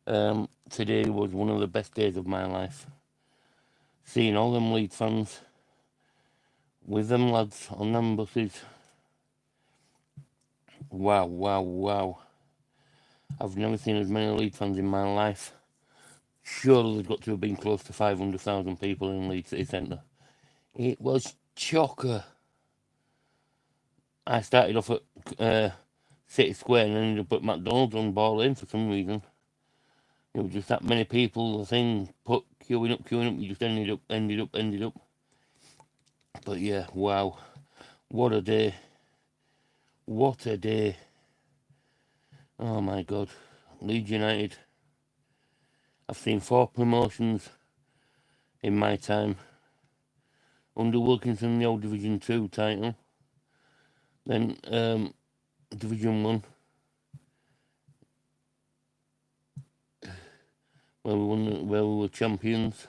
Today was one of the best days of my life. Seeing all them Leeds fans with them lads on them buses. Wow, wow, wow. I've never seen as many Leeds fans in my life. Surely there's got to have been close to 500,000 people in Leeds City Centre. It was chocker. I started off at City Square and ended up at McDonald's on Ball Lane for some reason. There was just that many people, the thing, put queuing up, you just ended up. But yeah, wow. What a day. What a day. Oh my god. Leeds United. I've seen 4 promotions in my time. Under Wilkinson, the old Division 2 title. Then Division 1, where we were champions.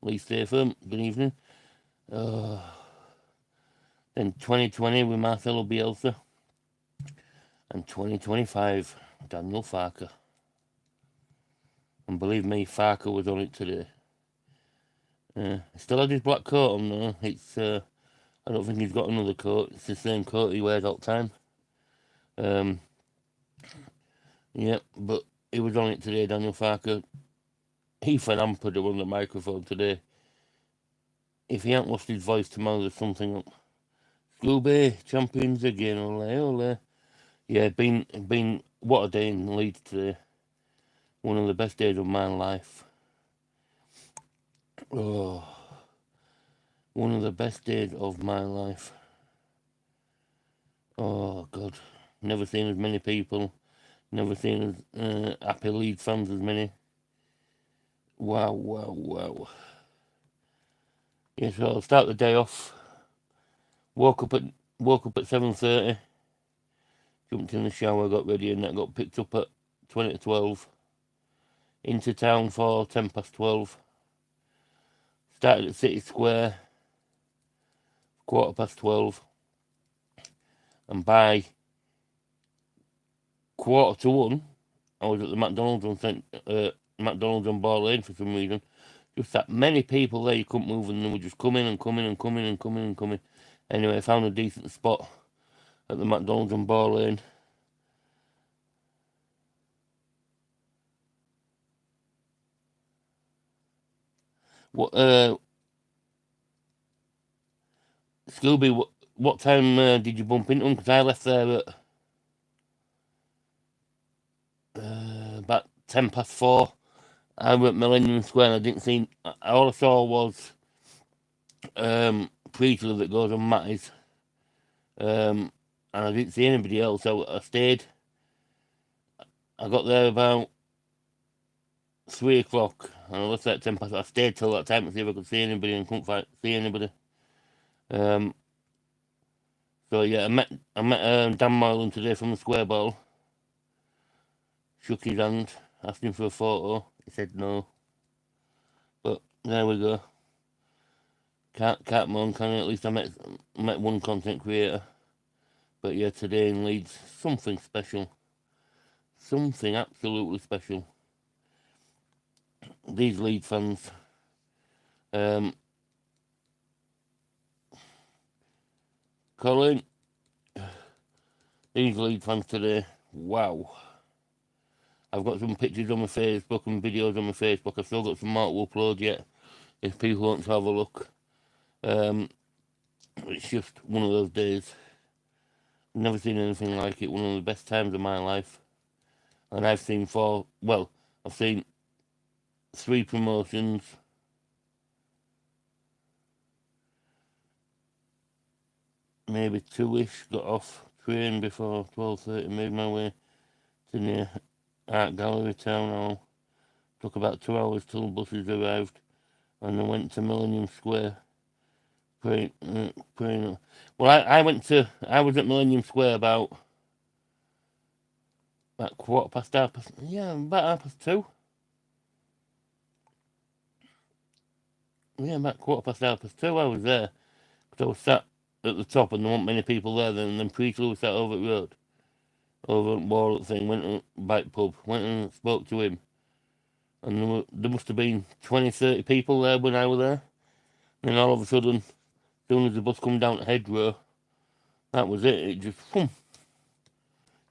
Lee Statham, good evening. Then 2020 with Marcelo Bielsa. And 2025, Daniel Farker. And believe me, Farker was on it today. Still had his black coat on though. It's I don't think he's got another coat. It's the same coat he wears all the time. Yeah, but he was on it today, Daniel Farker. Ethan Amper on the microphone today. If he hadn't lost his voice tomorrow, there's something up. Scooby, champions again, ole ole. Yeah, been what a day in Leeds today. One of the best days of my life. Oh, one of the best days of my life. Oh God, never seen as many people. Never seen as happy Leeds fans as many. Wow, wow, wow. Yeah, so I'll start the day off. Woke up at 7:30. Jumped in the shower, got ready, and that got picked up at 20 to 12. Into town for 12:10. Started at City Square, 12:15. And by 1:45, I was at the McDonald's on Ball Lane for some reason. Just that many people there, you couldn't move, and they were just coming and coming and coming and coming and coming. Anyway, I found a decent spot at the McDonald's on Ball Lane. Scooby, what time did you bump into them? Because I left there at about 4:10. I were at Millennium Square and I didn't see. All I saw was Preacher that goes on Matty's. And I didn't see anybody else, so I stayed. I got there about 3:00 and I left at 10:00. I stayed till that time to see if I could see anybody and couldn't see anybody. So yeah, I met Dan Moylan today from the Square Ball. Shook his hand, asked him for a photo. He said no. But there we go. Can't moan, can I? At least I met one content creator. But yeah, today in Leeds, something special. Something absolutely special. These Leeds fans. Colin. These Leeds fans today. Wow. I've got some pictures on my Facebook and videos on my Facebook. I've still got some more to upload yet, if people want to have a look. It's just one of those days. Never seen anything like it. One of the best times of my life. And I've seen I've seen 3 promotions. Maybe 2-ish. Got off train before 12:30. Made my way to near Art Gallery Town Hall. Took about 2 hours till the buses arrived. And I went to Millennium Square. Praying. Well, I was at Millennium Square about 2:15. Yeah, about 2:30. Yeah, about 2:15. I was there because I was sat at the top and there weren't many people there. Then Priestley was sat over at road, over at Warlock thing. Went to Bike Pub. Went and spoke to him. and there must have been 20, 30 people there when I was there. And all of a sudden, as soon as the bus come down to Hedgerow, that was it. It just, boom.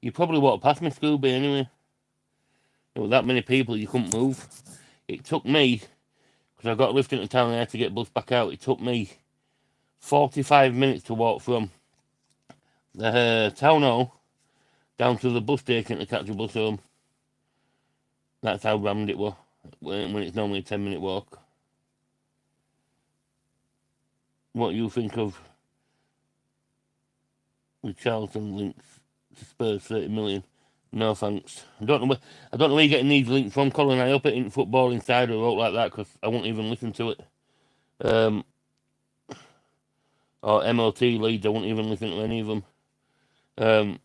You probably walked past me, Scooby, anyway. There were that many people, you couldn't move. It took me, because I got a lift into town and I had to get bus back out, it took me 45 minutes to walk from the town hall down to the bus station to catch a bus home. That's how rammed it was, when it's normally a 10-minute walk. What you think of the Charlton links to Spurs 30 million? No thanks. I don't know where you're getting these links from, Colin. I hope it ain't Football Insider or like that, because I won't even listen to it. Or MOT leads, I won't even listen to any of them.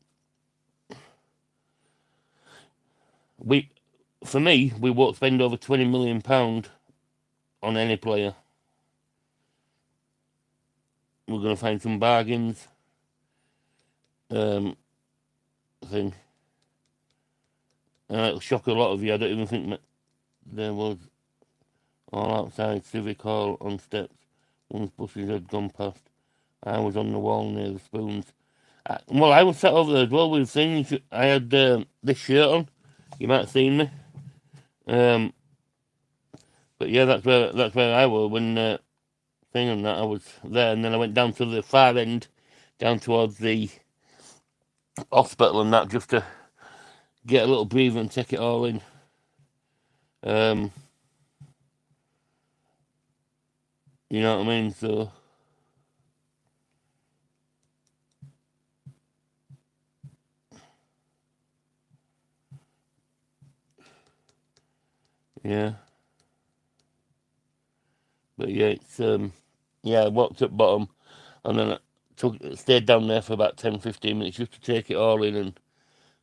For me, we won't spend over £20 million on any player. We're going to find some bargains. Thing. It'll shock a lot of you. I don't even think that there was all outside Civic Hall on steps. Once buses had gone past, I was on the wall near the spoons. I was sat over there as well with things. I had this shirt on. You might have seen me. But yeah, that's where I was when thing and that I was there, and then I went down to the far end, down towards the hospital and that, just to get a little breather and take it all in. You know what I mean? So yeah. But yeah, it's I walked up bottom and then I stayed down there for about 10-15 minutes just to take it all in and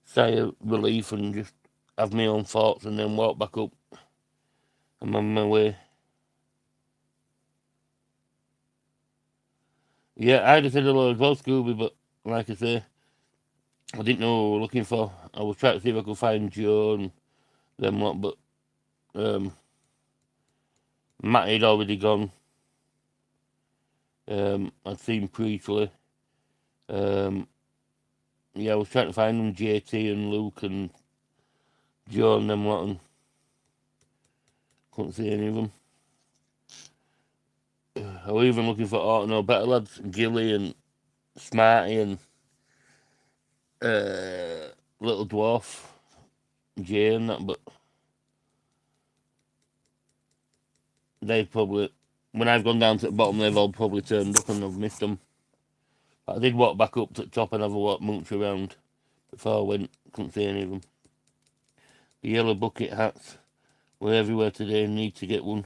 sigh of relief and just have my own thoughts, and then walk back up. I'm on my way. Yeah, I'd have said hello as well, Scooby, but like I say, I didn't know what we were looking for. I was trying to see if I could find Joe and them lot, but Matty had already gone. I'd seen Priestley. I was trying to find them, JT and Luke and Joe and them lot, and couldn't see any of them. I was even looking for Orton or Better Lads, Gilly and Smarty and Little Dwarf, Jay and that, but they've probably, when I've gone down to the bottom, they've all probably turned up and I've missed them. But I did walk back up to the top and have a walk mooch around before I went. Couldn't see any of them. The yellow bucket hats were everywhere today. Need to get one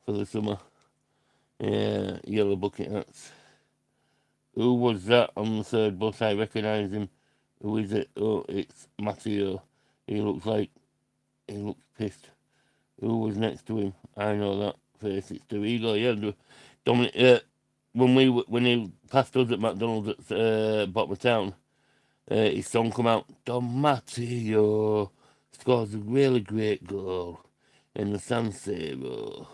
for the summer. Yeah, yellow bucket hats. Who was that on the third bus? I recognise him. Who is it? Oh, it's Matteo. He looks pissed. Who was next to him? I know that face. It's Dorigo. Yeah, Dominic. When he passed us at McDonald's at bottom of town, his song come out. Don Matteo scores a really great goal in the San Siro,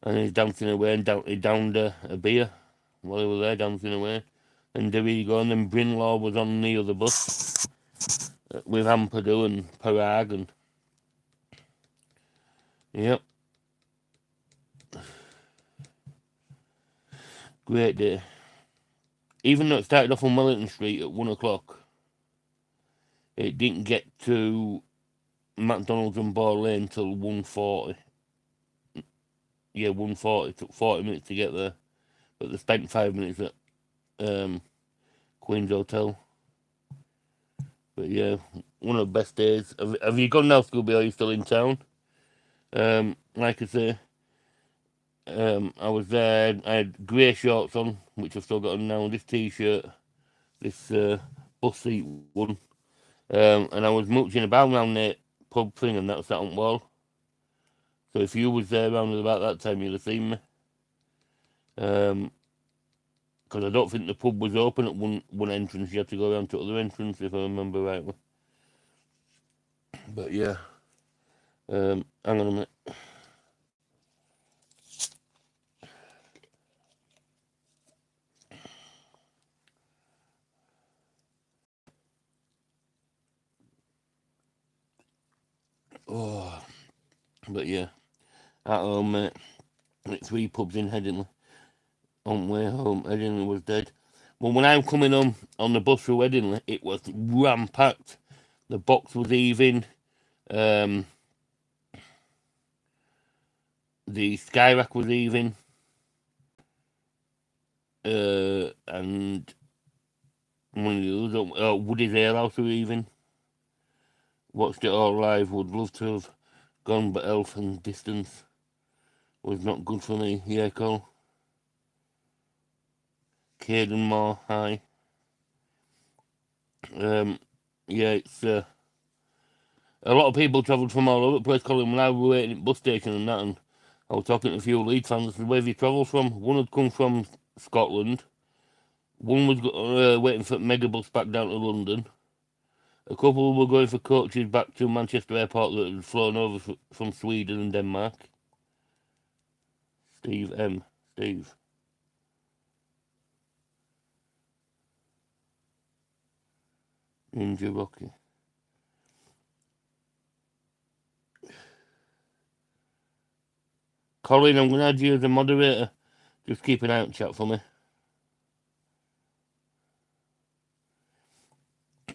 and he's dancing away, and he downed a beer while he was there dancing away. And Dorigo, and then Brinlaw was on the other bus with Ampadu and Parag, and yep. Great day. Even though it started off on Wellington Street at 1 o'clock, it didn't get to McDonald's and Ball Lane till 1:40. Yeah, 1:40. It took 40 minutes to get there, but they spent 5 minutes at Queen's Hotel. But yeah, one of the best days. Have you gone now, Scooby? Are you still in town? Like I say, I was there. I had grey shorts on, which I've still got on now. This t-shirt, this bus seat one, and I was mooching about around the pub thing, and that was sat on the wall. So if you was there around about that time, you'd have seen me. Because I don't think the pub was open at one entrance. You had to go around to the other entrance, if I remember rightly. But yeah, Hang on a minute. Oh, but yeah, at home, mate. At 3 pubs in Headingley. On the way home, Headingley was dead. Well, when I'm coming home on the bus through Headingley, it was ram packed. The box was even. Um, the Skyrack was even. And one of the other, Woody's Alehouse were even. Watched it all live. Would love to have gone, but health and distance was not good for me. Yeah, Cole. Caden Moore, hi. Yeah, it's a lot of people travelled from all over the place, Colin. When I was waiting at the bus station and that, and I was talking to a few Leeds fans. I said, "Where have you travelled from?" One had come from Scotland. One was waiting for Megabus back down to London. A couple were going for coaches back to Manchester Airport that had flown over from Sweden and Denmark. Steve M. Steve. Ninja Rocky. Colin, I'm going to add you as a moderator. Just keep an eye out chat for me.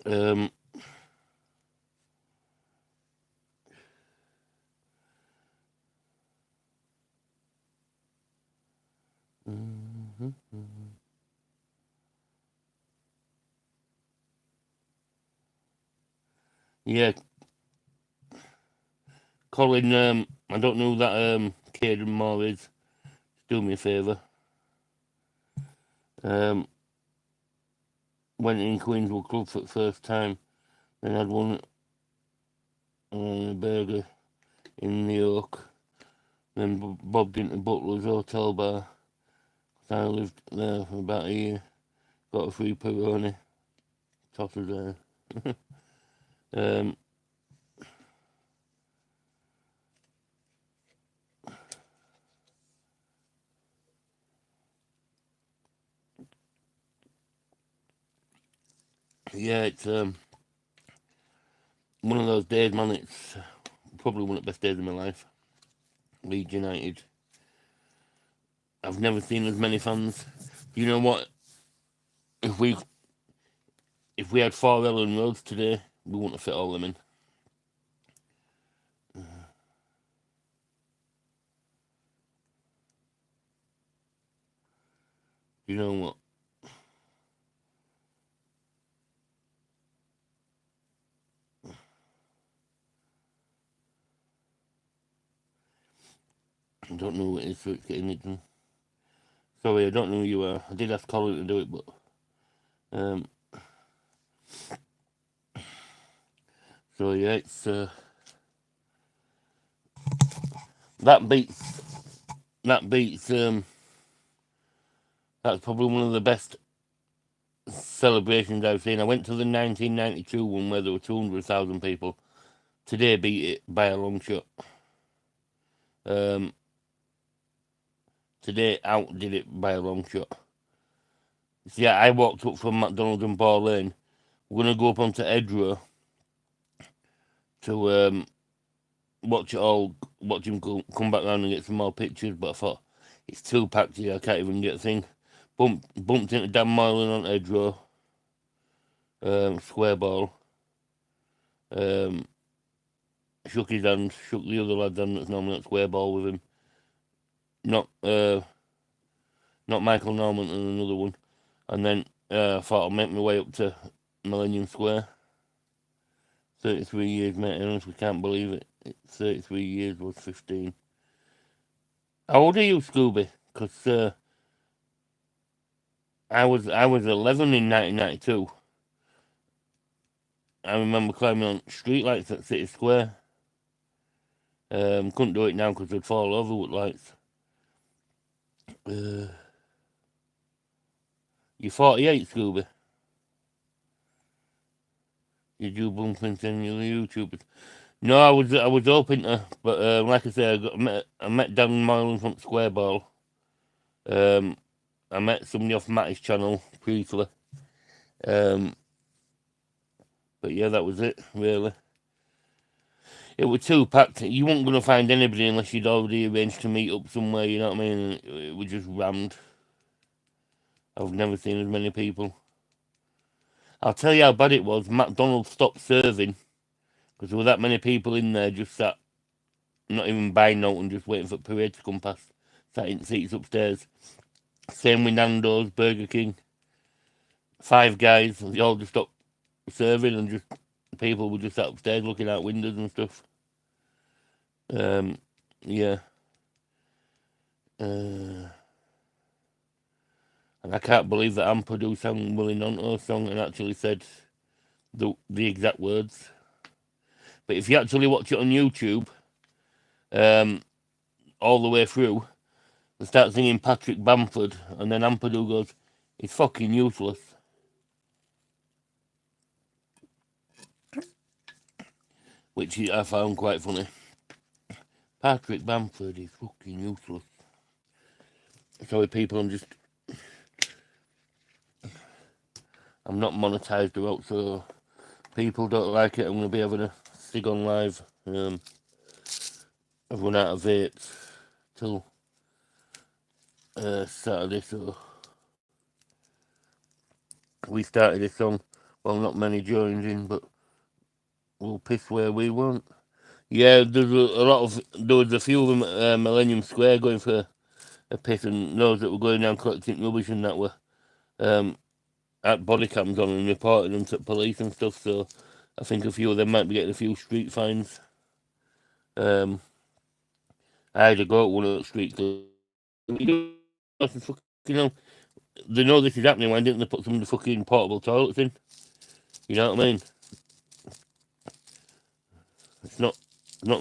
Um, yeah, Colin, I don't know who that Caden Moore is. Do me a favour. Went in Queenswood Club for the first time. Then had one burger in New York. Then bobbed into Butler's Hotel Bar. I lived there for about a year. Got a free pepperoni. Tosses there. um, yeah, it's one of those days, man. It's probably one of the best days of my life. Leeds United. I've never seen as many fans. You know what? If we had 4 Ellen Roads today, we wouldn't have fit all them in. You know what? I don't know what it is, so it's getting it done. Sorry, I don't know who you are. I did ask Colin to do it, but so yeah, it's that beats that's probably one of the best celebrations I've seen. I went to the 1992 one where there were 200,000 people. Today beat it by a long shot. Today outdid it by a long shot. So yeah, I walked up from McDonald's and Ball Lane. We're gonna go up onto Edgware to watch him come back round and get some more pictures. But I thought it's too packed here. I can't even get a thing. Bumped into Dan Moylan on Edgware. Square ball. Shook his hand. Shook the other lad's hand that's normally at square ball with him. Not Michael Norman and another one. And then I thought I'll make my way up to Millennium Square. 33 years, mate. I honestly can't believe it. 33 years was 15. How old are you, Scooby? Because I was 11 in 1992. I remember climbing on streetlights at City Square. Couldn't do it now because they'd fall over with lights. You're 48, Scooby. You do bump into any of the YouTubers. No, I was hoping to, but like I said, I met Dan Moylan from Square Ball. Um, I met somebody off Matty's channel briefly. Um, but yeah, that was it really. It was too packed. You weren't gonna find anybody unless you'd already arranged to meet up somewhere. You know what I mean? It was just rammed. I've never seen as many people. I'll tell you how bad it was. McDonald's stopped serving because there were that many people in there just sat, not even buying nothing, just waiting for the parade to come past. Sat in seats upstairs. Same with Nando's, Burger King, Five Guys. They all just stopped serving and just people were just sat upstairs looking out windows and stuff. Yeah. And I can't believe that Ampadu sang Willie Nonto's song and actually said the exact words. But if you actually watch it on YouTube, all the way through, they start singing Patrick Bamford, and then Ampadu goes, "He's fucking useless," which I found quite funny. Patrick Bamford is fucking useless. Sorry, people, I'm not monetized out, so people don't like it. I'm gonna be having a sig on live. I've run out of vapes till Saturday, so we started this song. Well, not many joined in, but we'll piss where we want. Yeah, there was a few of them at Millennium Square going for a piss, and those that were going down collecting rubbish and that were at body cams on and reporting them to police and stuff. So I think a few of them might be getting a few street fines. I had to go at one of the streets. You know, they know this is happening. Why didn't they put some of the fucking portable toilets in? You know what I mean? It's not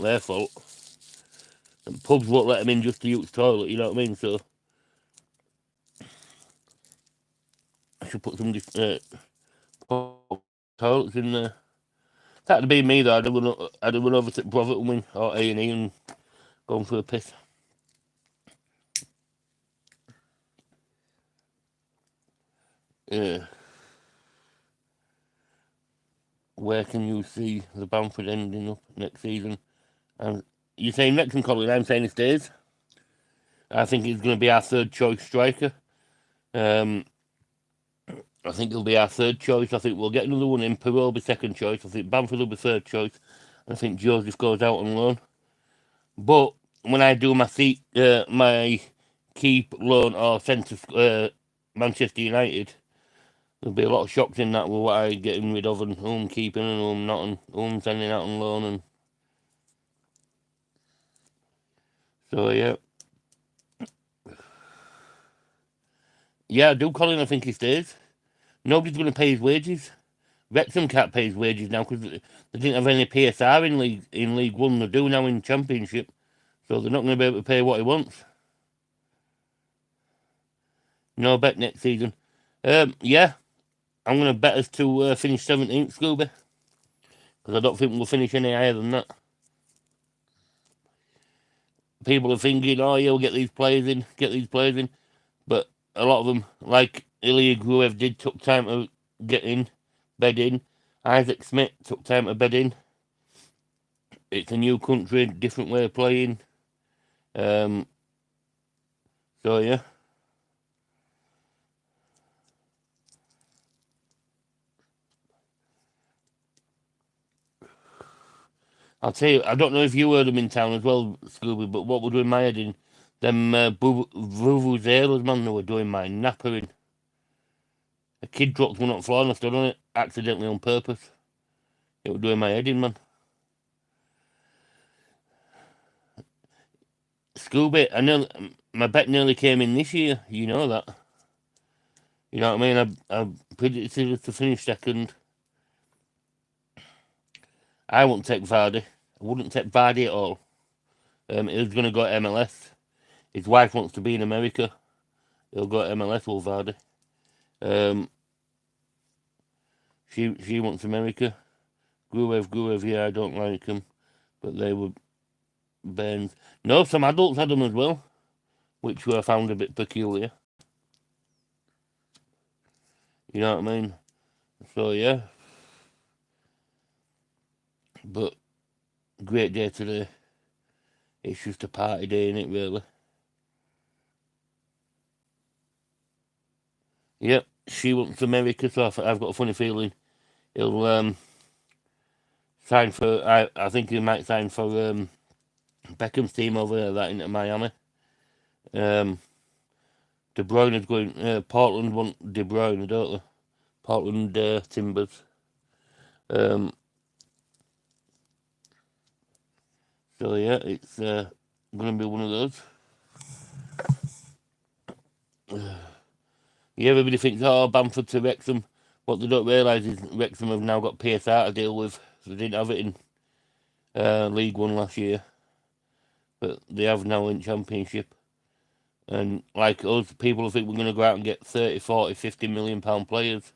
their fault. And pubs won't let them in just to use the toilet. You know what I mean? So I should put some portable toilets in there. That'd be me though. I'd have run over to Brotherton Wing or A&E and gone for a piss. Yeah. Where can you see the Bamford ending up next season? And you're saying Wrexham, Colin. I'm saying it stays. I think he's going to be our third choice striker. I think he'll be our third choice. I think we'll get another one in. Perot will be second choice. I think Bamford will be third choice. I think Joseph goes out on loan. But when I do my keep, loan, or centre Manchester United, there'll be a lot of shocks in that with what I getting rid of and whom keeping and whom not, and whom sending out on loan. And so yeah, I do, Colin. I think he stays. Nobody's going to pay his wages. Wrexham can't pay his wages now because they didn't have any PSR in League One. They do now in Championship, so they're not going to be able to pay what he wants. No bet next season. Yeah, I'm going to bet us to finish 17th, Scooby, because I don't think we'll finish any higher than that. People are thinking, oh yeah, we'll get these players in, but a lot of them, like Ilya Gruev did, took time to get in, bed in. Isaac Smith took time to bed in. It's a new country, different way of playing. So yeah. I'll tell you, I don't know if you heard them in town as well, Scooby, but what were doing my head in? Them Vuvuzelas, man, they were doing my nappering. A kid dropped one on the floor and I stood on it, accidentally on purpose. It was doing my head in, man. Scooby, my bet nearly came in this year, you know that. You know what I mean? I predicted us to finish second. I wouldn't take Vardy. I wouldn't take Vardy at all. He was going to go to MLS. His wife wants to be in America. He'll go to MLS with Vardy. She wants America. Gruev, yeah, I don't like him. but they were bairns. No, some adults had them as well, which I found a bit peculiar. You know what I mean? So yeah, but great day today. It's just a party day, innit, really? Yep, she went to America, so I've got a funny feeling he'll sign for. I think he might sign for Beckham's team over there, that into Miami. De Bruyne is going. Portland want De Bruyne, don't they? Portland Timbers. So yeah, it's going to be one of those. Yeah, everybody thinks, oh, Bamford to Wrexham. What they don't realise is Wrexham have now got PSR to deal with. They didn't have it in League One last year, but they have now in Championship. And like us, people think we're going to go out and get 30, 40, 50 million pound players.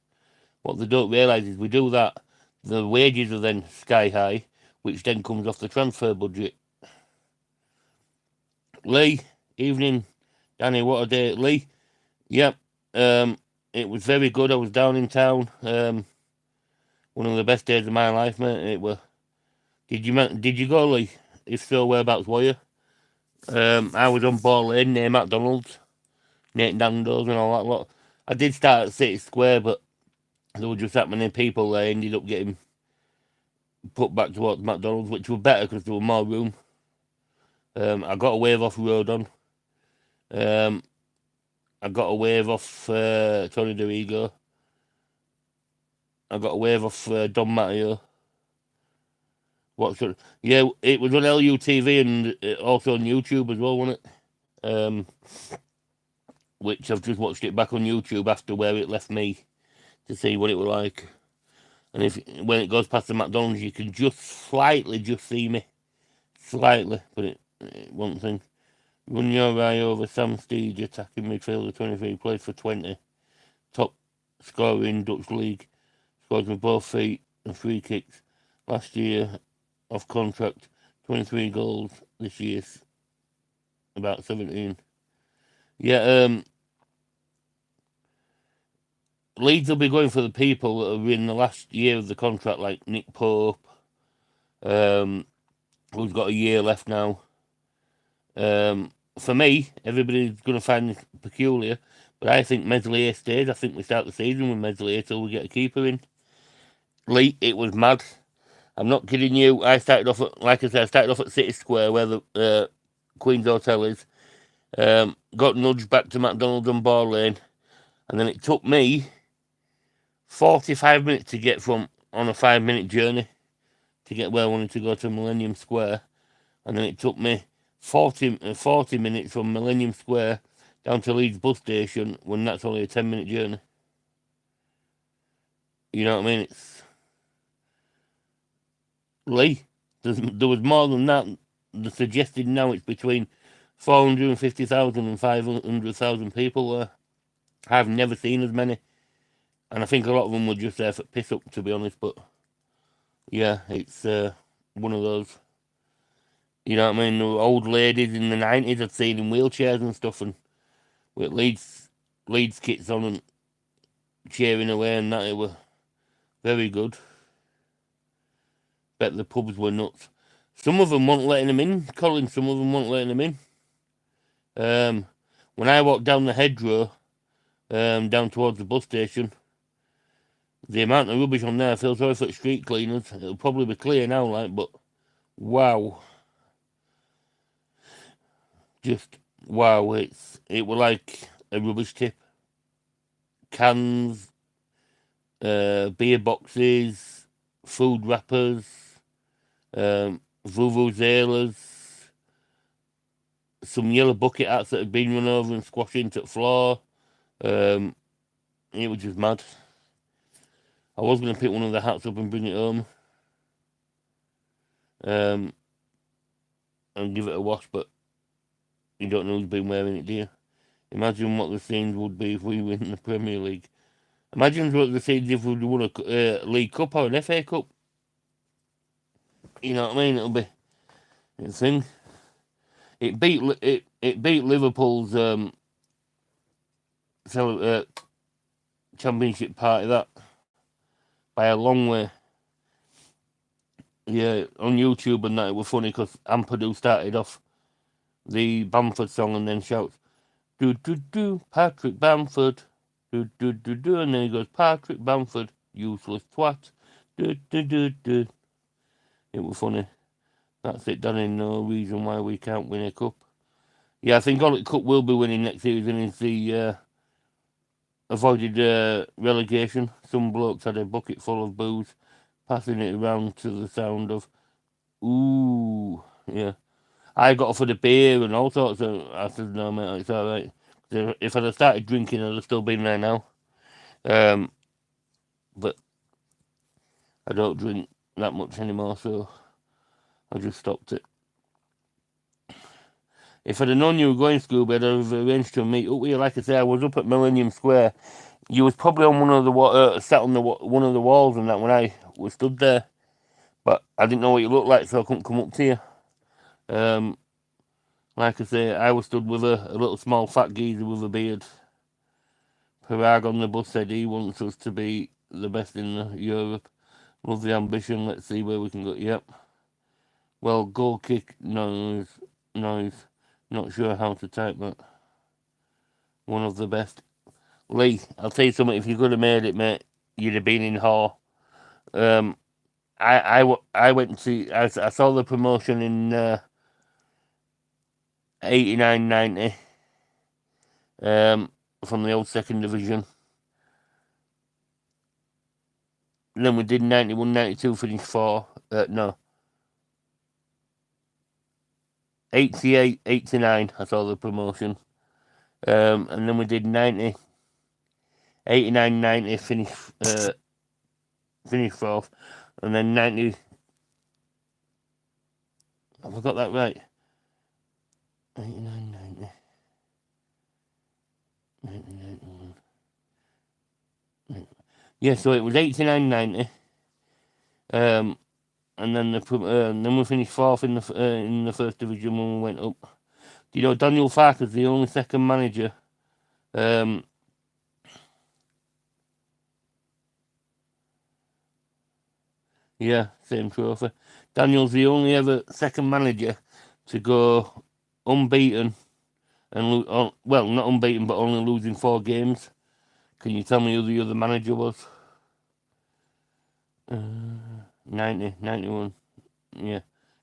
What they don't realise is we do that, the wages are then sky high, which then comes off the transfer budget. Lee, evening. Danny, what a day. Lee, yep. It was very good. I was down in town. One of the best days of my life, mate. It were. Did you go, Lee? If so, whereabouts were you? I was on Ball Lane near McDonald's, near Nando's and all that lot. I did start at City Square, but there were just that many people there. I ended up getting put back towards McDonald's, which was better because there was more room. I got a wave off Rodon. I got a wave off Tony DeRigo. I got a wave off Don Matteo. Yeah, it was on LUTV and also on YouTube as well, wasn't it? Which I've just watched it back on YouTube after where it left me to see what it was like. And when it goes past the McDonald's, you can just slightly see me. Slightly, but it one thing. Run your eye over Sam Steege, attacking midfielder, 23, plays for 20. Top scorer in Dutch League. Scores with both feet and free kicks. Last year, off contract, 23 goals. This year, about 17. Yeah, Leeds will be going for the people that are in the last year of the contract, like Nick Pope, who's got a year left now. For me, everybody's going to find this peculiar, but I think Meslier stays. I think we start the season with Meslier till we get a keeper in. Lee, it was mad. I'm not kidding you. I started off at, like I said, I started off at City Square where the Queen's Hotel is. Got nudged back to McDonald's on Ball Lane, and then it took me 45 minutes to get on a 5-minute journey to get where I wanted to go to Millennium Square, and then it took me 40 minutes from Millennium Square down to Leeds bus station when that's only a 10-minute journey. You know what I mean? It's Lee. There was more than that. The suggested now it's between 450,000 and 500,000 people there. I've never seen as many, and I think a lot of them were just there for piss up, to be honest. But yeah, it's one of those. You know what I mean? The old ladies in the 90s I'd seen in wheelchairs and stuff, and with Leeds kits on and cheering away, and that it were very good. Bet the pubs were nuts. Some of them weren't letting them in, Colin. Some of them weren't letting them in. When I walked down the hedgerow, down towards the bus station, the amount of rubbish on there, I feel sorry for the street cleaners. It'll probably be clear now, like, but wow. Just wow, it was like a rubbish tip. Cans, beer boxes, food wrappers, vuvuzelas, some yellow bucket hats that had been run over and squashed into the floor. It was just mad. I was going to pick one of the hats up and bring it home and give it a wash, but you don't know who's been wearing it, do you? Imagine what the scenes would be if we win the Premier League. Imagine what the scenes if we won a League Cup or an FA Cup. You know what I mean? The thing it beat Liverpool's championship party that by a long way. Yeah, on YouTube and that it was funny because Ampadu started off the Bamford song and then shouts, "Do do do, Patrick Bamford, do do do do," and then he goes, "Patrick Bamford, useless twat, do do do do." It was funny. That's it, Danny. No reason why we can't win a cup. Yeah, I think Olic Cup will be winning next season. Is the avoided relegation. Some blokes had a bucket full of booze, passing it around to the sound of "ooh." Yeah, I got offered a beer and all sorts of. I said, "No, mate, it's all right." If I'd have started drinking, I'd have still been there now. But I don't drink that much anymore, so I just stopped it. If I'd have known you were going, Scooby, I'd have arranged to meet up with you. Like I say, I was up at Millennium Square. You was probably on one of the sat on one of the walls and that when I was stood there, but I didn't know what you looked like, so I couldn't come up to you. Like I say, I was stood with a little small fat geezer with a beard. Parag on the bus said he wants us to be the best in Europe. Love the ambition. Let's see where we can go. Yep. Well, goal kick noise. Not sure how to type that. One of the best. Lee, I'll tell you something. If you could have made it, mate, you'd have been in Hall. I went to. I saw the promotion in 89-90. From the old second division. And then we did 91-92, finished 4. No. 88-89, I saw the promotion. And then we did 89-90, finished 4th. And then 90. Have I got that right? 89-90. 91. Yeah, so it was 89-90. And then we finished 4th in the first division when we went up. Do you know Daniel Farker's the only second manager? Yeah, same trophy. Daniel's the only ever second manager to go unbeaten and well, not unbeaten, but only losing 4 games. Can you tell me who the other manager was? 90, 91, yeah,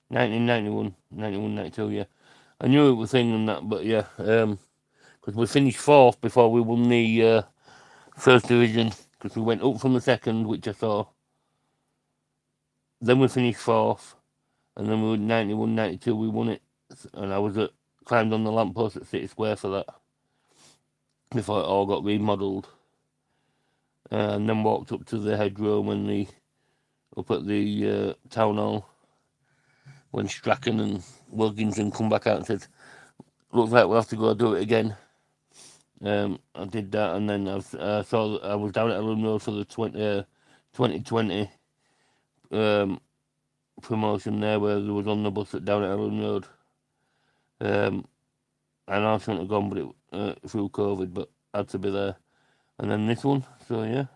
1991, 91, 92, yeah. I knew it was thing and that, but yeah, because we finished 4th before we won the first division, because we went up from the second, which I saw. Then we finished 4th, and then we were 91, 92, we won it, and I was climbed on the lamppost at City Square for that, before it all got remodelled. And then walked up to the headroom and up at the town hall when Strachan and Wilkinson come back out and said, "Looks like we'll have to go do it again." I did that, and then I was down at Ellen Road for the 2020 promotion there, where there was on the bus down at Ellen Road. I know I shouldn't have gone, but it through COVID, but I had to be there. And then this one, so yeah.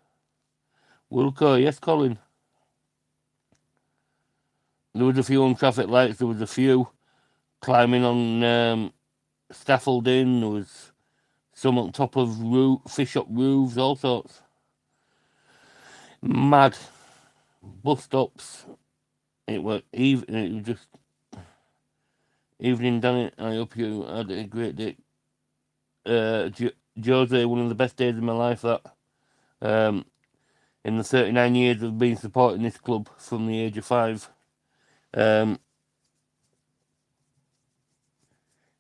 Wilco, yes, Colin. There was a few on traffic lights. There was a few climbing on scaffolding. There was some on top of fish shop roofs, all sorts. Mad. Bus stops. It was just evening, done it. I hope you had a great day. Jose, one of the best days of my life. That in the 39 years I've been supporting this club from the age of 5.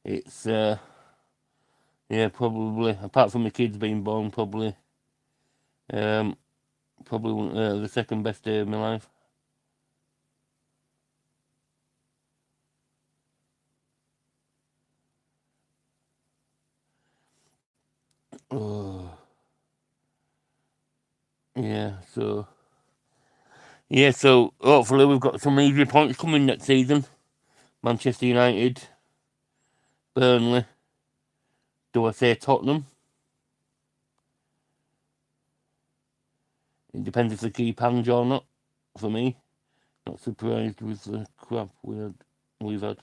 It's yeah, probably apart from the kids being born, probably the second best day of my life. Oh. Yeah, so hopefully we've got some easy points coming next season. Manchester United, Burnley. Do I say Tottenham? It depends if they keep Ange or not, for me. Not surprised with the crap we've had.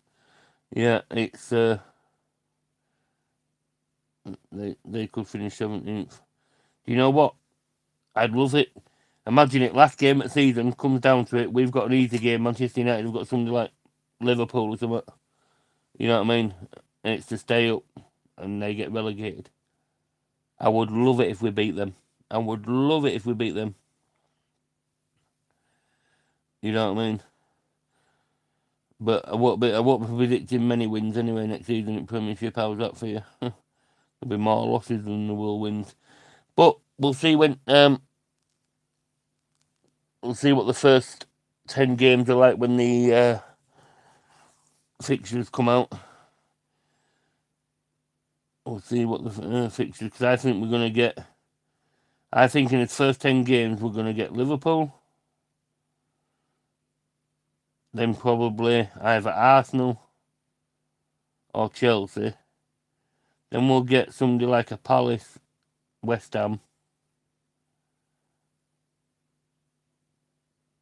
Yeah, it's they could finish 17th. Do you know what? I'd love it. Imagine it, last game of the season, comes down to it, we've got an easy game, Manchester United, we've got somebody like Liverpool or something. You know what I mean? And it's to stay up, and they get relegated. I would love it if we beat them. I would love it if we beat them. You know what I mean? But I won't be predicting many wins anyway next season in Premiership. How's that for you? There'll be more losses than there will wins. But we'll see when we'll see what the first 10 games are like when the fixtures come out. We'll see what the fixtures, because I think we're going to get. I think in its first 10 games we're going to get Liverpool, then probably either Arsenal or Chelsea. Then we'll get somebody like a Palace, West Ham.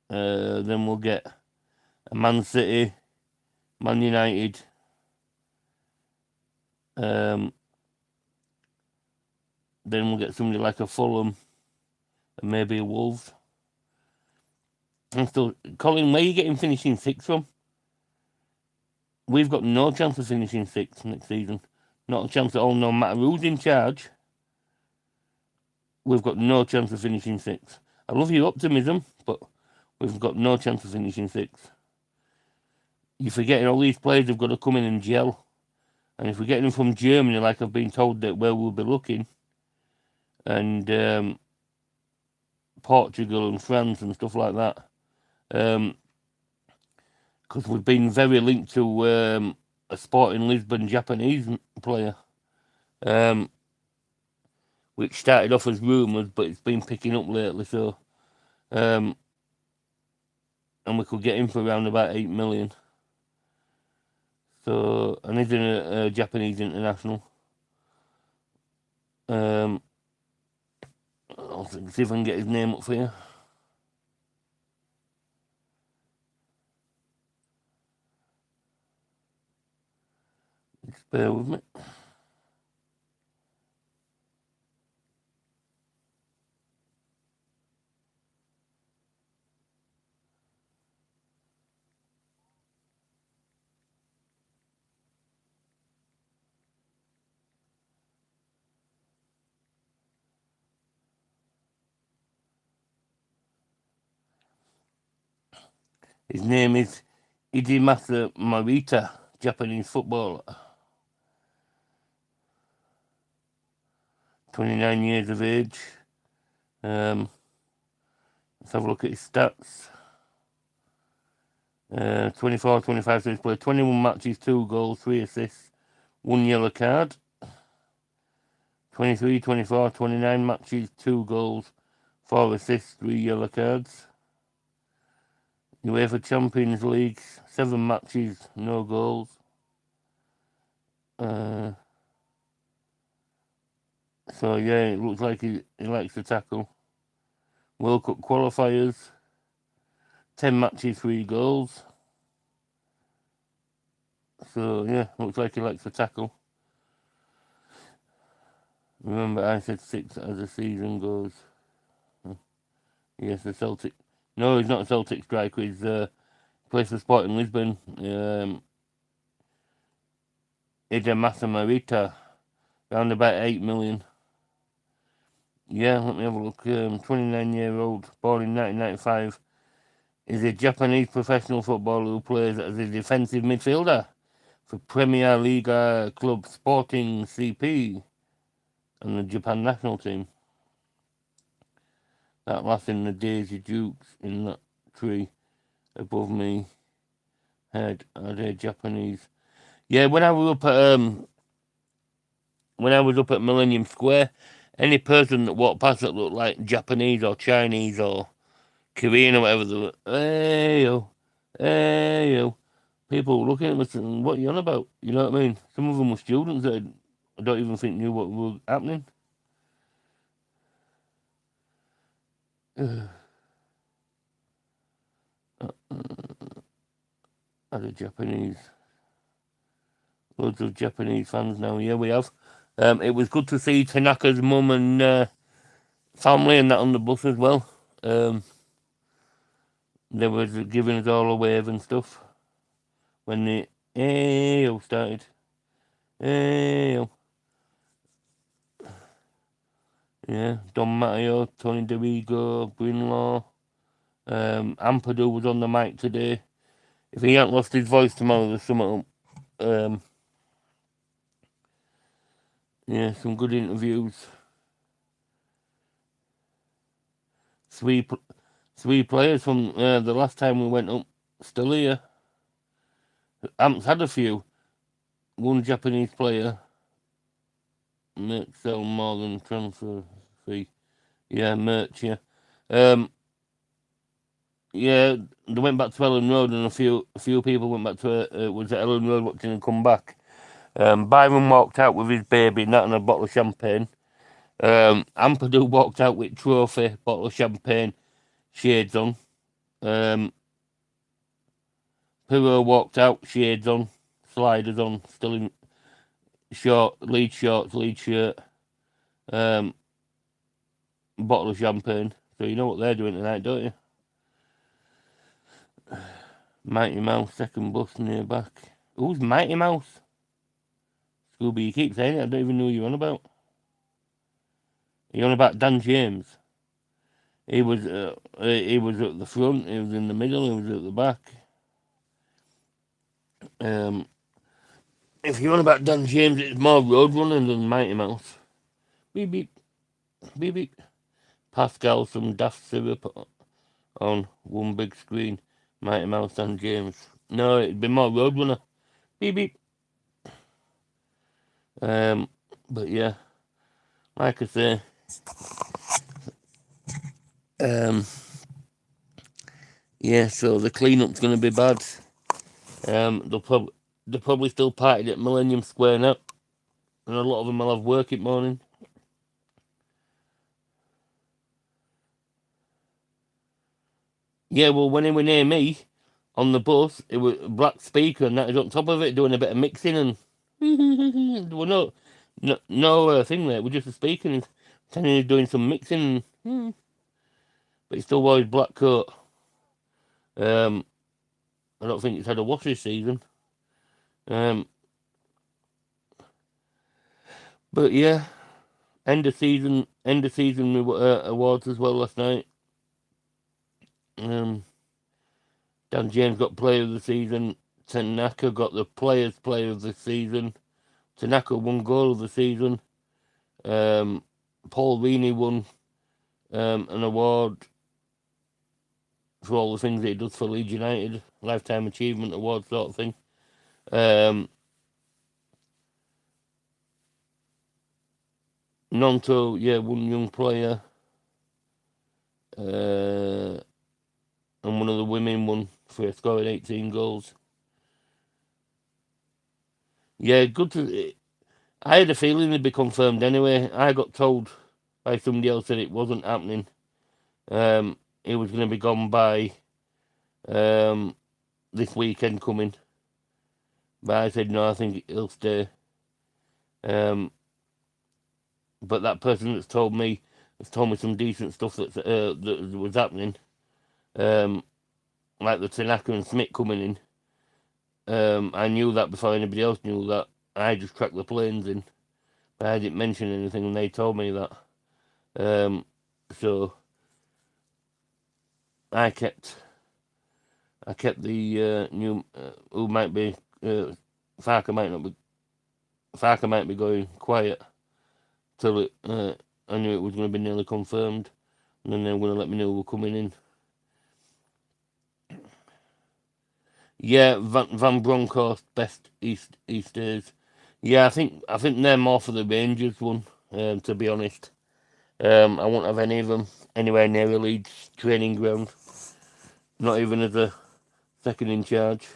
Then we'll get a Man City, Man United. Then we'll get somebody like a Fulham and maybe a Wolves. And still, Colin, where are you getting finishing sixth from? We've got no chance of finishing sixth next season. Not a chance at all, no matter who's in charge. We've got no chance of finishing sixth. I love your optimism, but we've got no chance of finishing sixth. You're forgetting all these players have got to come in and gel. And if we're getting them from Germany, like I've been told that where we'll be looking, and Portugal and France and stuff like that, because we've been very linked to a Sporting Lisbon Japanese player, which started off as rumours, but it's been picking up lately. So, and we could get him for around about 8 million. So, and he's a Japanese international. I'll see if I can get his name up for you. Just bear with me. His name is Hidemasa Morita, Japanese footballer. 29 years of age. Let's have a look at his stats. 24, 25, so he's played 21 matches, 2 goals, 3 assists, 1 yellow card. 23, 24, 29 matches, 2 goals, 4 assists, 3 yellow cards. UEFA Champions League, 7 matches, no goals. So yeah, it looks like he likes to tackle. World Cup qualifiers, 10 matches, 3 goals. So yeah, looks like he likes to tackle. Remember, I said 6 as the season goes. Yes, the Celtic. No, he's not a Celtic striker. He's plays for Sporting Lisbon. Hidemasa Morita, around about 8 million. Yeah, let me have a look. 29-year-old, born in 1995, is a Japanese professional footballer who plays as a defensive midfielder for Premier League club Sporting CP and the Japan national team. That last in the Daisy Dukes in that tree above me head are they Japanese. Yeah, when I was up at Millennium Square, any person that walked past that looked like Japanese or Chinese or Korean or whatever, they look, hey yo, People were looking at us and what are you on about? You know what I mean? Some of them were students that I don't even think knew what was happening. Other Japanese, loads of Japanese fans now. Yeah, we have. It was good to see Tanaka's mum and family and that on the bus as well. They were giving us all a wave and stuff when the AO started. AO. Yeah, Don Matteo, Tony DeVigo, Greenlaw. Ampadu was on the mic today. If he hadn't lost his voice tomorrow, there's something up. Yeah, some good interviews. Three players from the last time we went up still here. Hamp's had a few. One Japanese player. Merch sell more than transfer fee. Yeah, merch, yeah. Yeah, they went back to Ellen Road and a few people went back to was at Ellen Road watching them come back. Byron walked out with his baby and that and a bottle of champagne. Ampadu walked out with trophy, bottle of champagne, shades on. Pirro walked out, shades on, sliders on, still in lead shorts, lead shirt, bottle of champagne. So you know what they're doing tonight, don't you? Mighty Mouse, second bus near back. Who's Mighty Mouse? Scooby, you keep saying it, I don't even know who you're on about. You're on about Dan James. He was at the front, he was in the middle, he was at the back. If you're on about Dan James, it's more Roadrunner than Mighty Mouse. Beep beep. Beep beep. Pascal from Daft Syrup on one big screen. Mighty Mouse and James. No, it'd be more Roadrunner. Beep beep. But yeah, like I say, yeah. So the cleanup's gonna be bad. They'll probably still party at Millennium Square now, and a lot of them will have work in morning. Yeah, well, when they were near me on the bus, it was a black speaker, and that was on top of it doing a bit of mixing, and there were no thing there. It was just a speaker, and pretending he was doing some mixing, but he still wore his black coat. I don't think it's had a wash this season. But yeah, end of season awards as well last night. Dan James got Player of the Season. Tanaka got the Players Player of the Season. Tanaka won Goal of the Season. Paul Reaney won an award for all the things that he does for Leeds United, Lifetime Achievement Award sort of thing. Nonto, yeah, one young player. And one of the women won for scoring 18 goals. Yeah, good to. I had a feeling it'd be confirmed anyway. I got told by somebody else that it wasn't happening. It was going to be gone by this weekend coming. But I said no, I think it'll stay. But that person that's told me some decent stuff that was happening. Like the Tanaka and Smith coming in. I knew that before anybody else knew that. I just tracked the planes in. But I didn't mention anything and they told me that. So I kept the new who might be Farker might be going quiet till it, I knew it was going to be nearly confirmed, and then they were going to let me know who were coming in. Yeah, Van Bronckhorst best Easters. Yeah, I think they're more for the Rangers one. To be honest, I won't have any of them anywhere near a Leeds training ground. Not even as a second in charge.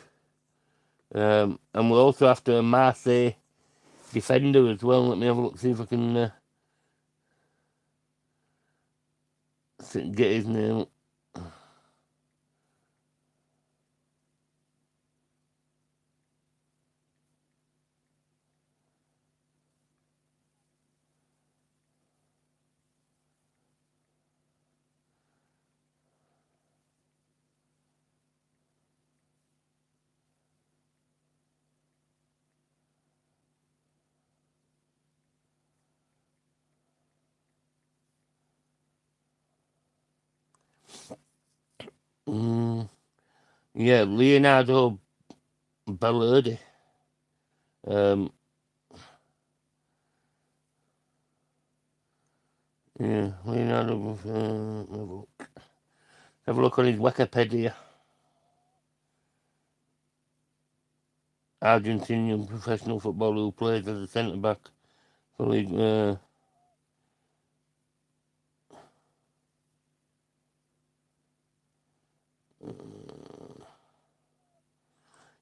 And we're also after a Marseille defender as well. Let me have a look, see if I can get his name. Mm, yeah, Leonardo Ballardi. Um, yeah, Leonardo. Have a look on his Wikipedia. Argentinian professional footballer who plays as a centre back for League.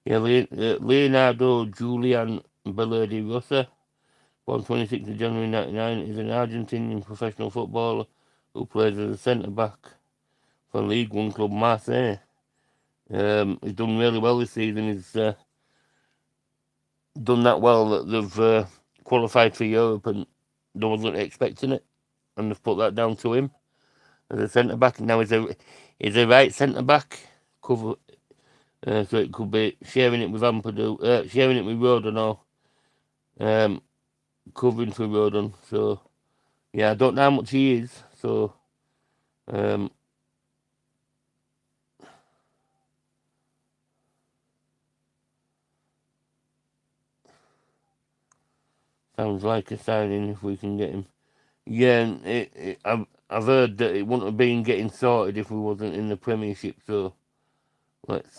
Yeah, Leonardo Julian Ballardi Rosa, born 26th of January 1999, is an Argentinian professional footballer who plays as a centre back for League One club Marseille. He's done really well this season. He's done that well that they've qualified for Europe, and no wasn't expecting it, and they've put that down to him as a centre back. Now he's a right centre back, cover, so it could be sharing it with Ampadu, sharing it with Rodon, or covering for Rodon. So yeah, I don't know how much he is. So um, sounds like a signing if we can get him. Yeah, and I've heard that it wouldn't have been getting sorted if we wasn't in the Premiership. So let's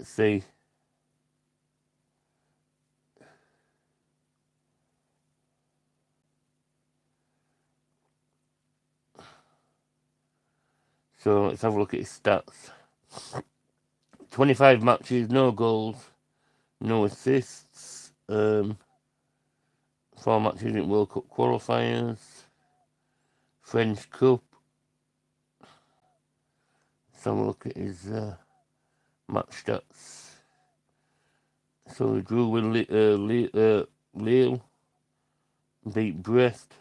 see. So let's have a look at his stats. 25 matches, no goals, no assists. 4 matches in World Cup qualifiers. French Cup. Let's have a look at his match stats. So he drew with Lille, beat Brest,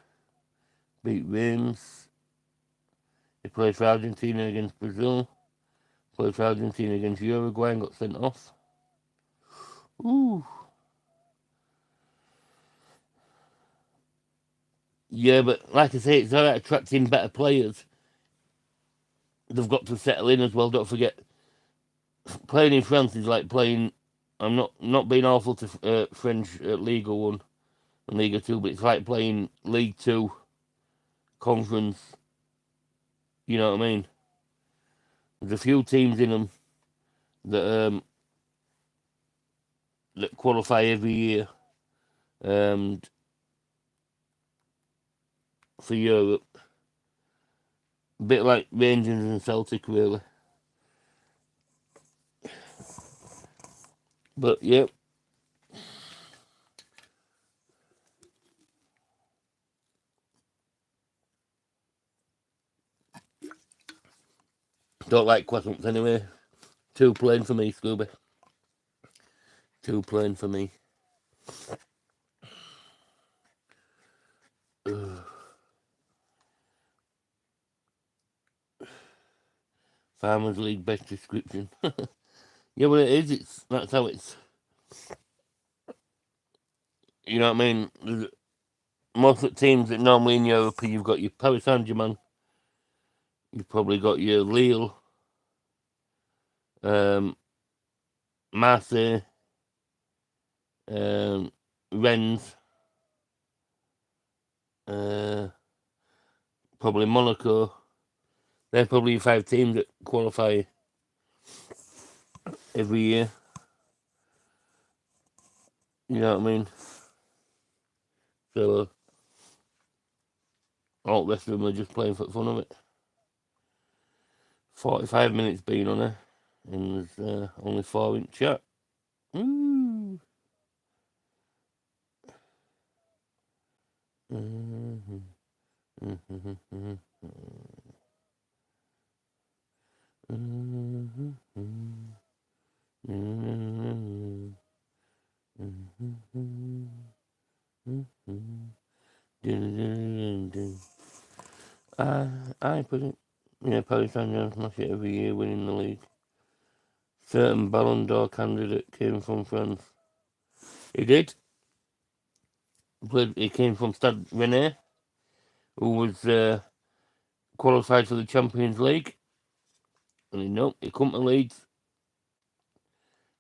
beat Reims. He played for Argentina against Brazil. Played for Argentina against Uruguay and got sent off. Ooh. Yeah, but like I say, it's all right attracting better players. They've got to settle in as well. Don't forget, playing in France is like playing. I'm not being awful to French Liga 1 and Liga 2, but it's like playing League 2 conference. You know what I mean? There's a few teams in them that qualify every year for Europe. A bit like Rangers and Celtic, really. But yeah, don't like croissants anyway. Too plain for me, Scooby. Too plain for me. Ugh. Farmers League best description. Yeah, well it is. That's how it's. You know what I mean? Most of the teams that normally in Europe, you've got your Paris Saint-Germain. You've probably got your Lille, Marseille, Rennes, probably Monaco. They're probably 5 teams that qualify every year. You know what I mean? So all the rest of them are just playing for the fun of it. 45 minutes being on her. and there's only 4 in chat. Ooh. Mhm, mhm, mhm, mhm, mhm, mhm, mhm, mhm. Dun, dun, dun, dun. I put it. Yeah, Paris Saint-Germain smash it every year, winning the league. Certain Ballon d'Or candidate came from France. He did. He came from Stade Rennais, who was qualified for the Champions League. And no, he come to Leeds.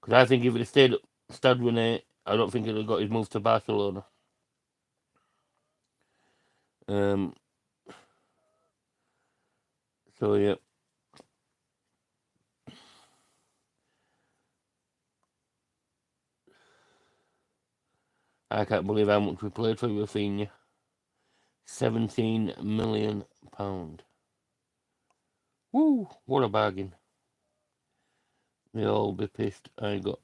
Because I think if he'd stayed at Stade Rennais, I don't think he'd have got his move to Barcelona. So yeah. I can't believe how much we played for Rafinha. £17 million. Woo! What a bargain. They'll all be pissed. I got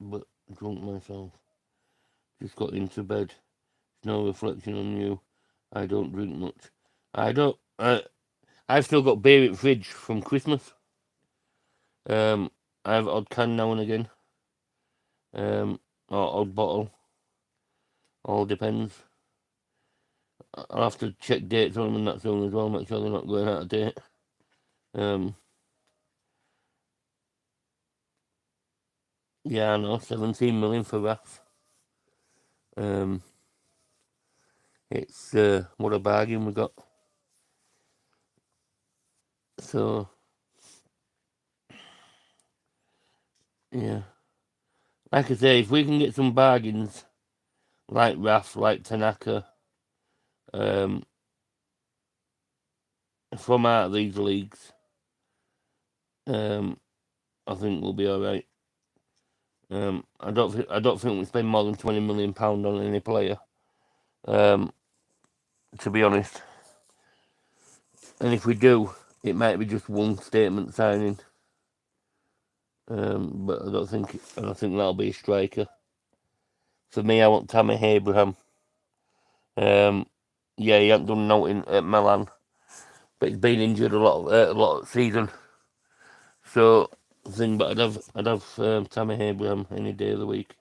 but drunk myself. Just got into bed. No reflection on you. I don't drink much. I don't. I've still got beer in fridge from Christmas. I have odd can now and again. Or odd bottle. All depends. I'll have to check dates on them and that soon as well. Make sure they're not going out of date. Yeah, I know. 17 million for Raf. It's what a bargain we got. So yeah, like I say, if we can get some bargains like Raf, like Tanaka, from out of these leagues, I think we'll be all right. I don't think we spend more than £20 million on any player. To be honest, and if we do, it might be just one statement signing. But I don't think that'll be a striker. For me, I want Tammy Abraham. Yeah, he hasn't done nothing at Milan, but he's been injured a lot of season. So but I'd have Tammy Abraham any day of the week.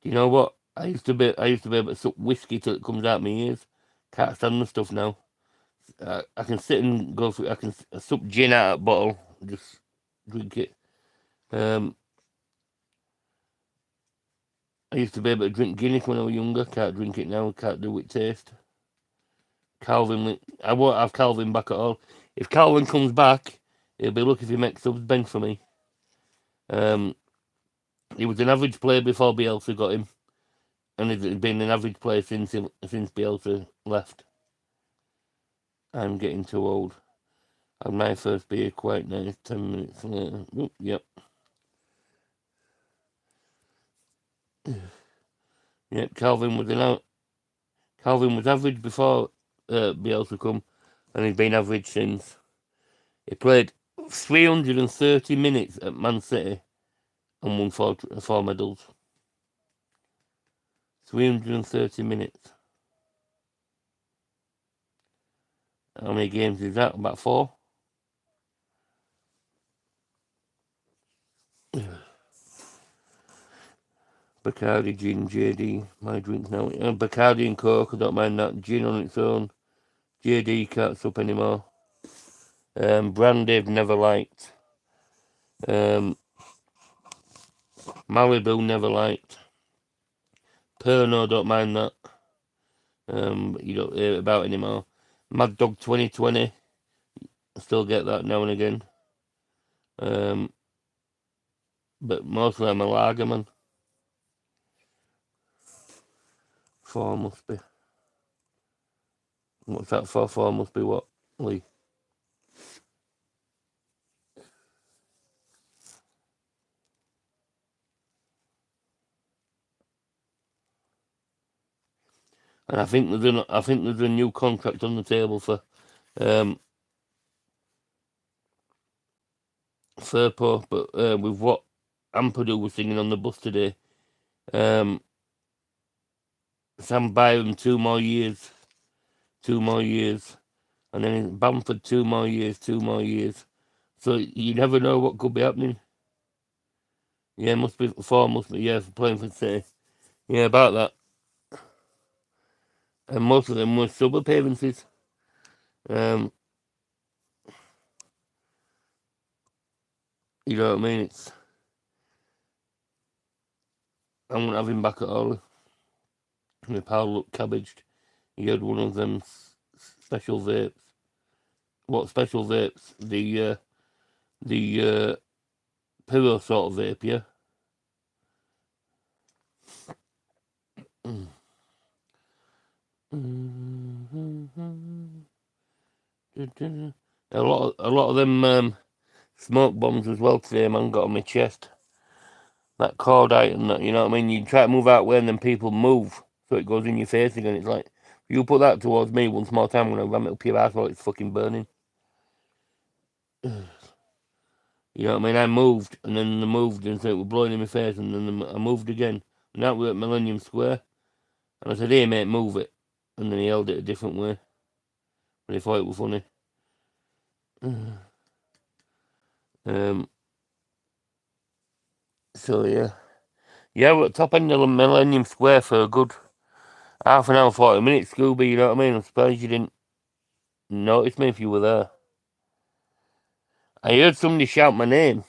Do you know what? I used to be able to suck whiskey till it comes out my ears. Can't stand the stuff now. I can sit and go through. I can suck gin out of a bottle, just drink it. I used to be able to drink Guinness when I was younger. Can't drink it now. Can't do it taste. Calvin, I won't have Calvin back at all. If Calvin comes back, he'll be lucky if he makes subs bench for me. He was an average player before Bielsa got him, and he's been an average player since Bielsa left. I'm getting too old. Had my first beer quite nice. 10 minutes later. Ooh, yep. Yep. Calvin was average before Bielsa come, and he's been average since. He played 330 minutes at Man City and won four medals. 330 minutes. How many games is that? About 4? Bacardi, gin, JD. My drink now. Bacardi and Coke, I don't mind that. Gin on its own. JD can't sup anymore. Brandy I've never liked. Malibu never liked. Pernod don't mind that. But you don't hear about anymore. Mad Dog 2020. I still get that now and again. But mostly I'm a lagerman. 4 must be. What's that for? 4 must be what, Lee? And I think there's a new contract on the table for Furpo, but with what Ampadu was singing on the bus today, Sam Byram 2 more years, and then in Bamford 2 more years. So you never know what could be happening. Yeah, must be for playing for City. Yeah, about that. And most of them were sub appearances. You know what I mean? I won't have him back at all. My pal looked cabbaged. He had one of them special vapes. What special vapes? The Pyro sort of vape, yeah. A lot of them smoke bombs as well today, man, got on my chest. That cordite and that, you know what I mean? You try to move out where and then people move, so it goes in your face again. It's like, if you put that towards me once more time, when I ram it up your ass while it's fucking burning. You know what I mean? I moved, and then I moved, and so it was blowing in my face, and then I moved again. And that was at Millennium Square. And I said, hey mate, move it. And then he held it a different way. But he thought it was funny. So yeah. Yeah, we're at top end of the Millennium Square for a good half an hour, 40 minutes, Scooby, you know what I mean? I'm surprised you didn't notice me if you were there. I heard somebody shout my name,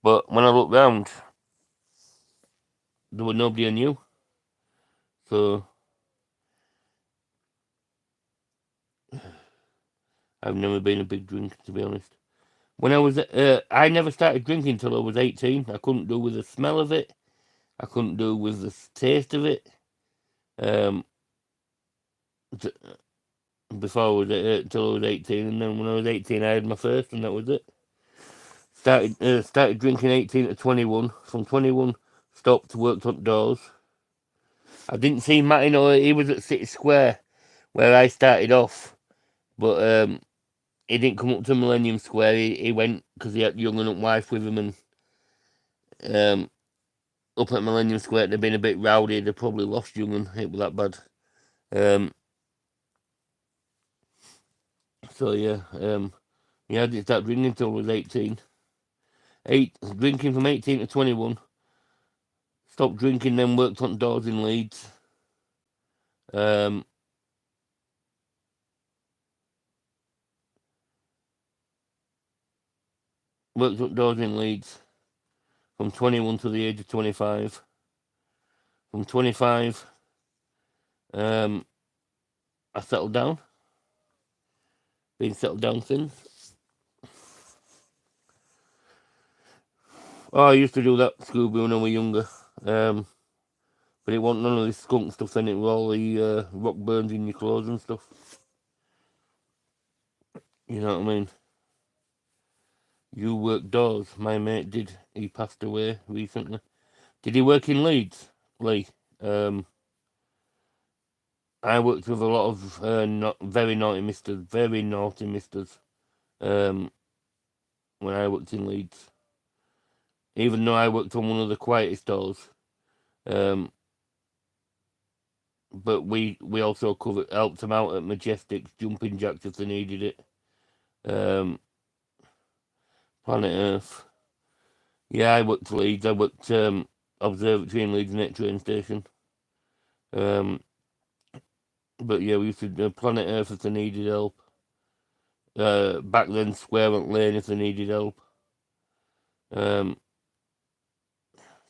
but when I looked round, there was nobody I knew. So I've never been a big drinker, to be honest. When I never started drinking till I was 18. I couldn't do with the smell of it. I couldn't do with the taste of it. Before I was till I was 18, and then when I was 18, I had my first, and that was it. Started drinking 18 to 21. From 21, stopped, worked up doors. I didn't see Matty. No, he was at City Square where I started off, but he didn't come up to Millennium Square. He went because he had young and up wife with him, and up at Millennium Square they'd been a bit rowdy. They probably lost young and it was that bad. So yeah, I didn't start drinking until I was 18. Drinking from 18 to 21. Stopped drinking, then worked on doors in Leeds. Worked up doors in Leeds from 21 to the age of 25. From 25, I settled down. Been settled down since. Oh, I used to do that Scooby when I was younger. But it wasn't none of this skunk stuff, then it was all the rock burns in your clothes and stuff. You know what I mean? You work doors. My mate did. He passed away recently. Did he work in Leeds, Lee? I worked with a lot of very naughty misters. When I worked in Leeds. Even though I worked on one of the quietest doors. But we also helped them out at Majestics, jumping jacks if they needed it. Planet Earth. Yeah, I worked Leeds. I worked Observatory in Leeds Next train station. But yeah, we used to do Planet Earth if they needed help. Back then, Square and Lane if they needed help. So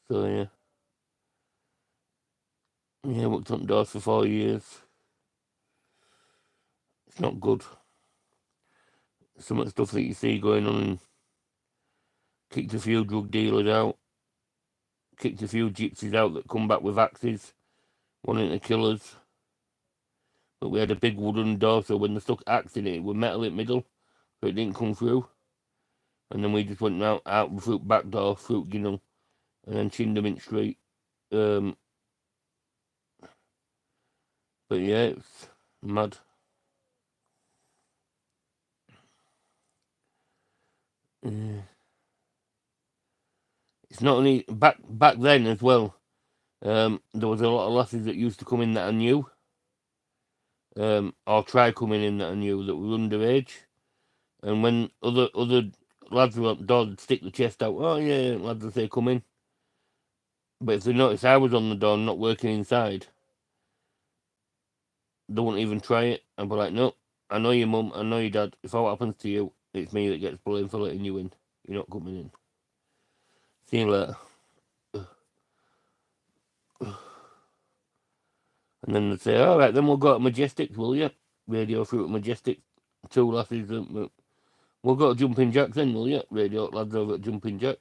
yeah. Yeah, worked on doors for 4 years. It's not good. Some of the stuff that you see going on, and kicked a few drug dealers out. Kicked a few gypsies out that come back with axes, wanting to kill us. But we had a big wooden door, so when they stuck axe in it was metal in the middle, so it didn't come through. And then we just went out through back door, through Ginnell, and then Chindamint Street. But yeah, it's mad. Yeah. It's not only back then as well. There was a lot of lasses that used to come in that I knew, or try coming in that I knew that were underage. And when other lads were at the door, they'd stick the chest out. Oh yeah, lads would say come in. But if they noticed I was on the door, not working inside, they wouldn't even try it. I'd be like, no, I know your mum, I know your dad. If what happens to you, it's me that gets blamed for letting you in. You're not coming in. See you later. And then they'd say, all right, then we'll go to Majestics, will you? Radio through at Majestic. Two lasses. We'll go to Jumping Jacks then, will you? Radio lads over at Jumping Jacks.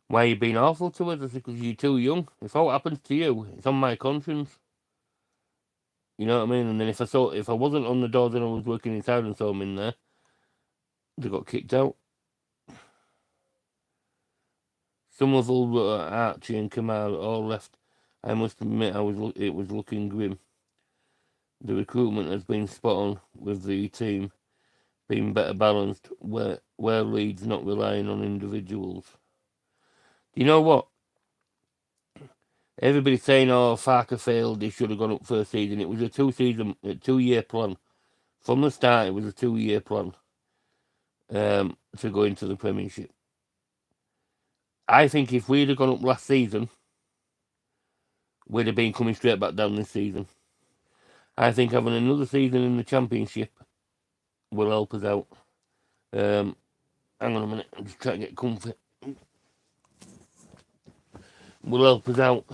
Why are you being awful to us? I said, because you're too young. If what happens to you, it's on my conscience. You know what I mean? And then if I wasn't on the doors and I was working inside and saw them in there, they got kicked out. Some of them, Archie and Kamal, all left. I must admit, it was looking grim. The recruitment has been spot on with the team being better balanced, where Leeds not relying on individuals. You know what? Everybody's saying, "Oh, Farker failed. They should have gone up first season." It was a 2-year plan. From the start, it was a 2-year plan to go into the Premiership. I think if we'd have gone up last season, we'd have been coming straight back down this season. I think having another season in the Championship will help us out. Hang on a minute, I'm just trying to get comfy. Will help us out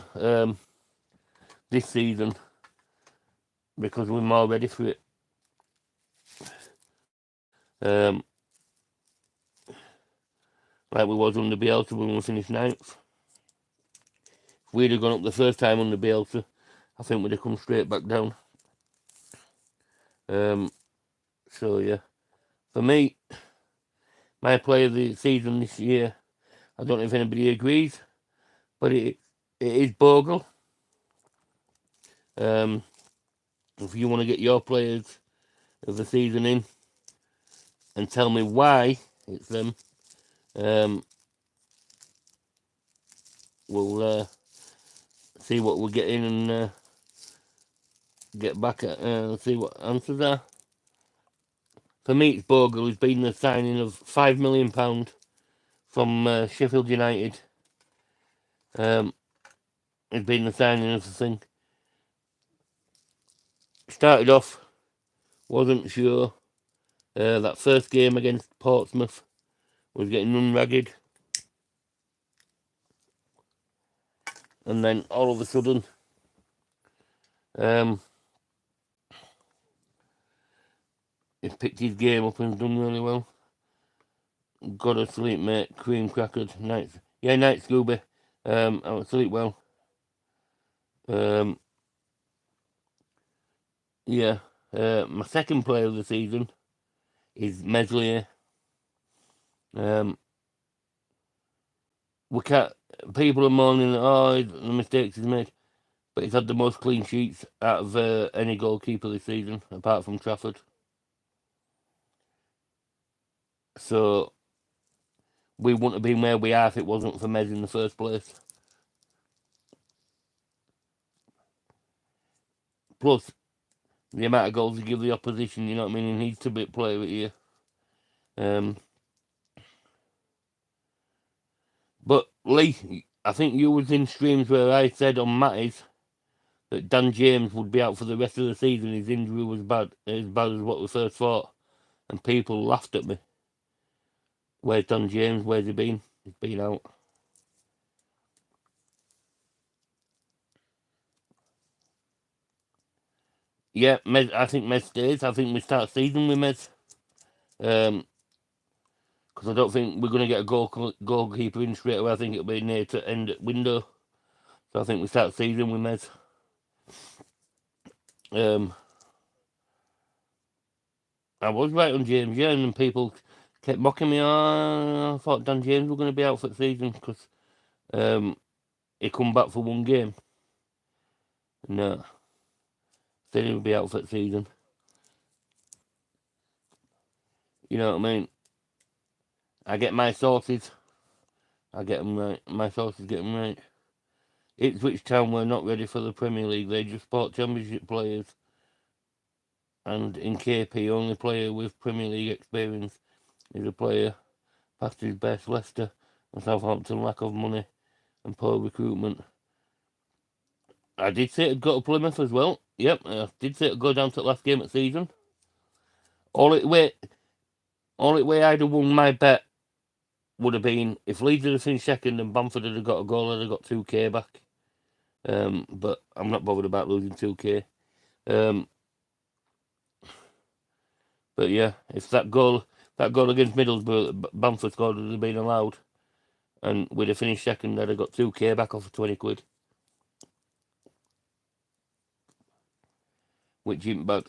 this season because we're more ready for it. Like we was under Bielsa when we finished 9th. If we'd have gone up the first time under Bielsa, I think we'd have come straight back down. So yeah, for me, my player of the season this year, I don't know if anybody agrees, but it is Bogle. If you want to get your players of the season in and tell me why it's them, we'll see what we're getting and get back at see what answers are. For me, it's Bogle, who's been the signing of £5 million from Sheffield United. It's been the signing of the thing. Started off, wasn't sure. That first game against Portsmouth was getting unragged. And then all of a sudden, he's picked his game up and done really well. Got to sleep, mate. Cream crackered. Night. Yeah, night, Scooby. I sleep well. Yeah. My second player of the season is Meslier. We can't. People are moaning that the mistakes he's made, but he's had the most clean sheets out of any goalkeeper this season, apart from Trafford. So we wouldn't have been where we are if it wasn't for Mez in the first place. Plus, the amount of goals he gives the opposition, you know what I mean? He needs to be play of the year. But Lee, I think you was in streams where I said on Matty's that Dan James would be out for the rest of the season. His injury was as bad as what we first thought, and people laughed at me. Where's Dan James? Where's he been? He's been out. Yeah, Mez, I think Mez stays. I think we start season with Mez. Because I don't think we're going to get a goalkeeper in straight away. I think it'll be near to end at window. So I think we start season with Mez. I was right on James, yeah, and people kept mocking me. I thought Dan James was going to be out for the season because he come back for one game. No. Said he'll be out for the season. You know what I mean? I get my sources. I get them right. My sources get them right. Ipswich Town were not ready for the Premier League. They just bought Championship players. And in KP, only player with Premier League experience is a player past his best. Leicester and Southampton, lack of money and poor recruitment. I did say it'd go to Plymouth as well. Yep, I did say it'd go down to the last game of the season. Only way I'd have won my bet would have been if Leeds had finished second and Bamford had got a goal, I'd have got 2k back. But I'm not bothered about losing 2k. But yeah, if that goal against Middlesbrough, Bamford scored, would have been allowed, and we'd have finished second, I'd have got 2k back off of 20 quid. Which isn't bad.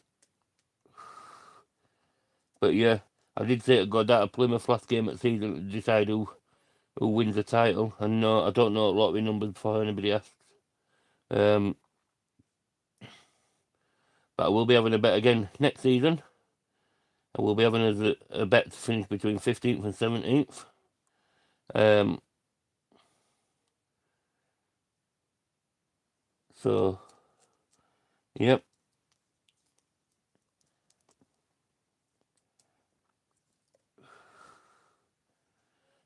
But yeah, I did say it'd go down to Plymouth last game of the season to decide who wins the title. And no, I don't know a lot of numbers before anybody asks. But I will be having a bet again next season. I will be having a bet to finish between 15th and 17th. So, yep.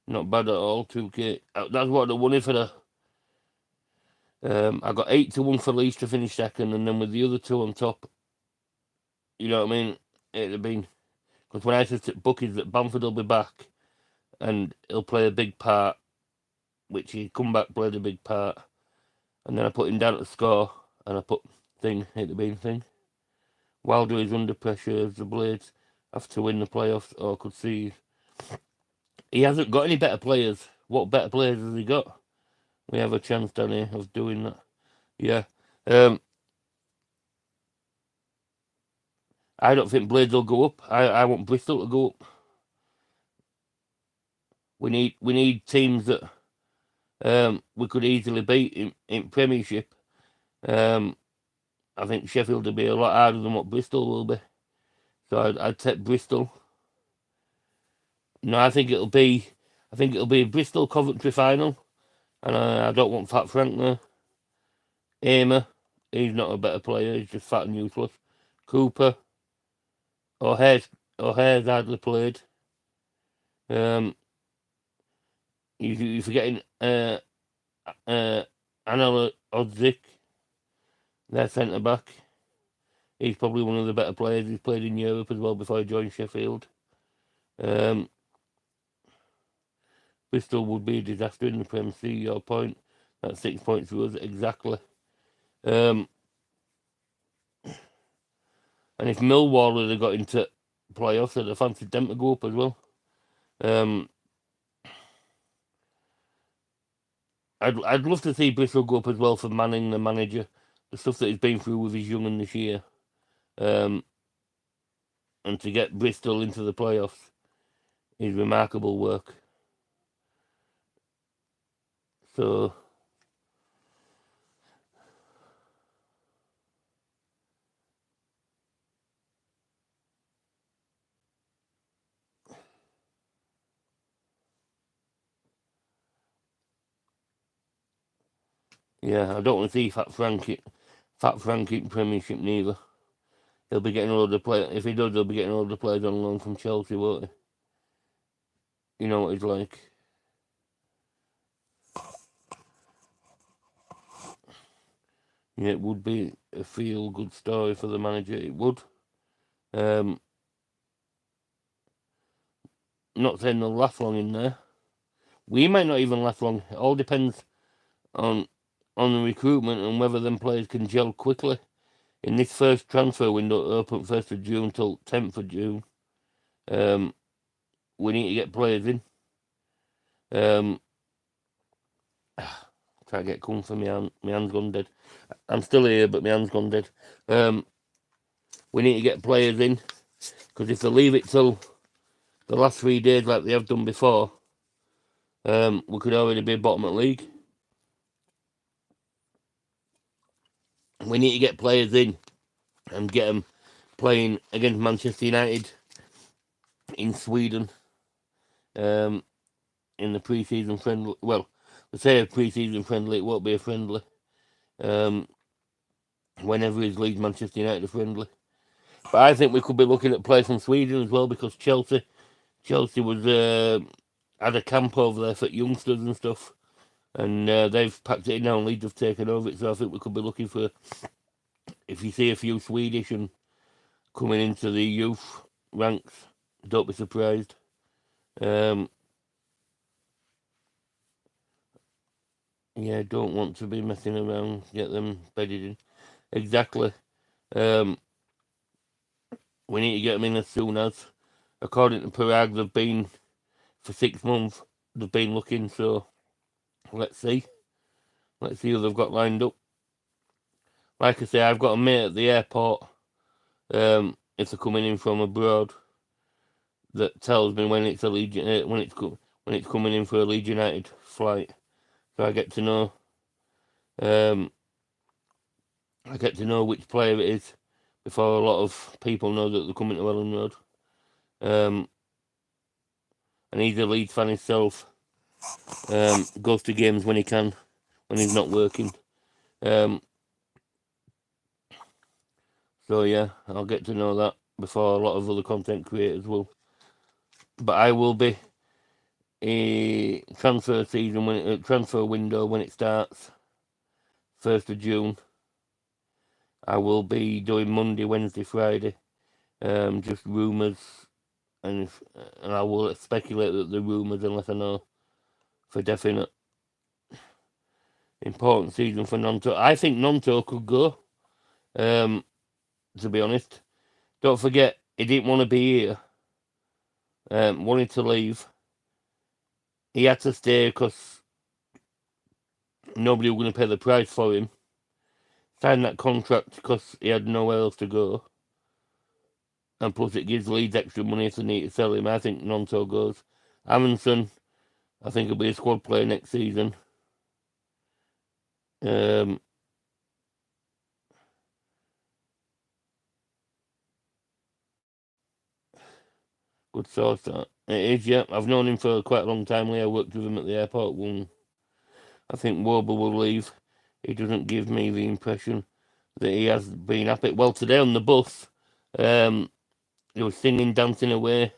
Not bad at all, 2k. That's what I won it for the... I got 8-1 for Leeds to finish second, and then with the other two on top, you know what I mean? It'd have been... Because when I said to bookies that Bamford will be back, and he'll play a big part, which he come back, played a big part, and then I put him down to score, and I put it'd have been thing. Wilder is under pressure as the Blades have to win the playoffs or could see. He hasn't got any better players. What better players has he got? We have a chance down here of doing that. Yeah. I don't think Blades will go up. I want Bristol to go up. We need teams that we could easily beat in Premiership. I think Sheffield will be a lot harder than what Bristol will be. So I'd take Bristol. No, I think it'll be a Bristol Coventry final, and I don't want Fat Frank there. Aimer, he's not a better player. He's just fat and useless. Cooper, O'Hare's hardly played. You're forgetting Anel Odzik, their centre back. He's probably one of the better players. He's played in Europe as well before he joined Sheffield. Bristol would be a disaster in the Premier. See your point. That's 6 points for us exactly. And if Millwall had got into playoffs, I'd have fancied them to go up as well. I'd love to see Bristol go up as well for Manning, the manager. The stuff that he's been through with his young this year. And to get Bristol into the playoffs is remarkable work. So yeah, I don't want to see Fat Frank in Premiership neither. He'll be getting a load of players. If he does, he'll be getting a load of players on loan from Chelsea, won't he? You know what he's like. Yeah, it would be a feel-good story for the manager. It would. Not saying they'll last long in there. We might not even last long. It all depends on the recruitment and whether them players can gel quickly. In this first transfer window, open 1st of June till 10th of June, we need to get players in. Try to get comfy, my hand's gone dead. I'm still here, but my hand's gone dead. We need to get players in, because if they leave it till the last 3 days like they have done before, we could already be bottom of the league. We need to get players in and get them playing against Manchester United in Sweden in the pre-season friendly. Well, they say a pre-season friendly, it won't be a friendly. Whenever is Leeds Manchester United friendly. But I think we could be looking at players from Sweden as well, because Chelsea was had a camp over there for youngsters and stuff, and they've packed it in now and Leeds have taken over it. So I think we could be looking for, if you see a few Swedish and coming into the youth ranks, don't be surprised. Yeah, don't want to be messing around, get them bedded in. Exactly. We need to get them in as soon as. According to Parag, they've been for 6 months. They've been looking, so let's see. Let's see who they've got lined up. Like I say, I've got a mate at the airport. If they're coming in from abroad, that tells me when it's a Legion, when it's coming in for a Leeds United flight. So I get to know. I get to know which player it is before a lot of people know that they're coming to Ellen Road. And he's a Leeds fan himself. Goes to games when he can, when he's not working. So yeah, I'll get to know that before a lot of other content creators will. But I will be a transfer season transfer window when it starts, 1st of June. I will be doing Monday, Wednesday, Friday, just rumours, and I will speculate that the rumours unless I know for definite. Important season for Gnonto. I think Gnonto could go. To be honest, don't forget he didn't want to be here. Wanted to leave. He had to stay because nobody was going to pay the price for him. Signed that contract because he had nowhere else to go. And plus it gives Leeds extra money if they need to sell him. I think Gnonto goes. Amundsen, I think he'll be a squad player next season. Good source that. It is, yeah. I've known him for quite a long time. I worked with him at the airport when I think Warble will leave. He doesn't give me the impression that he has been happy. Well, today on the bus, he was singing, dancing away.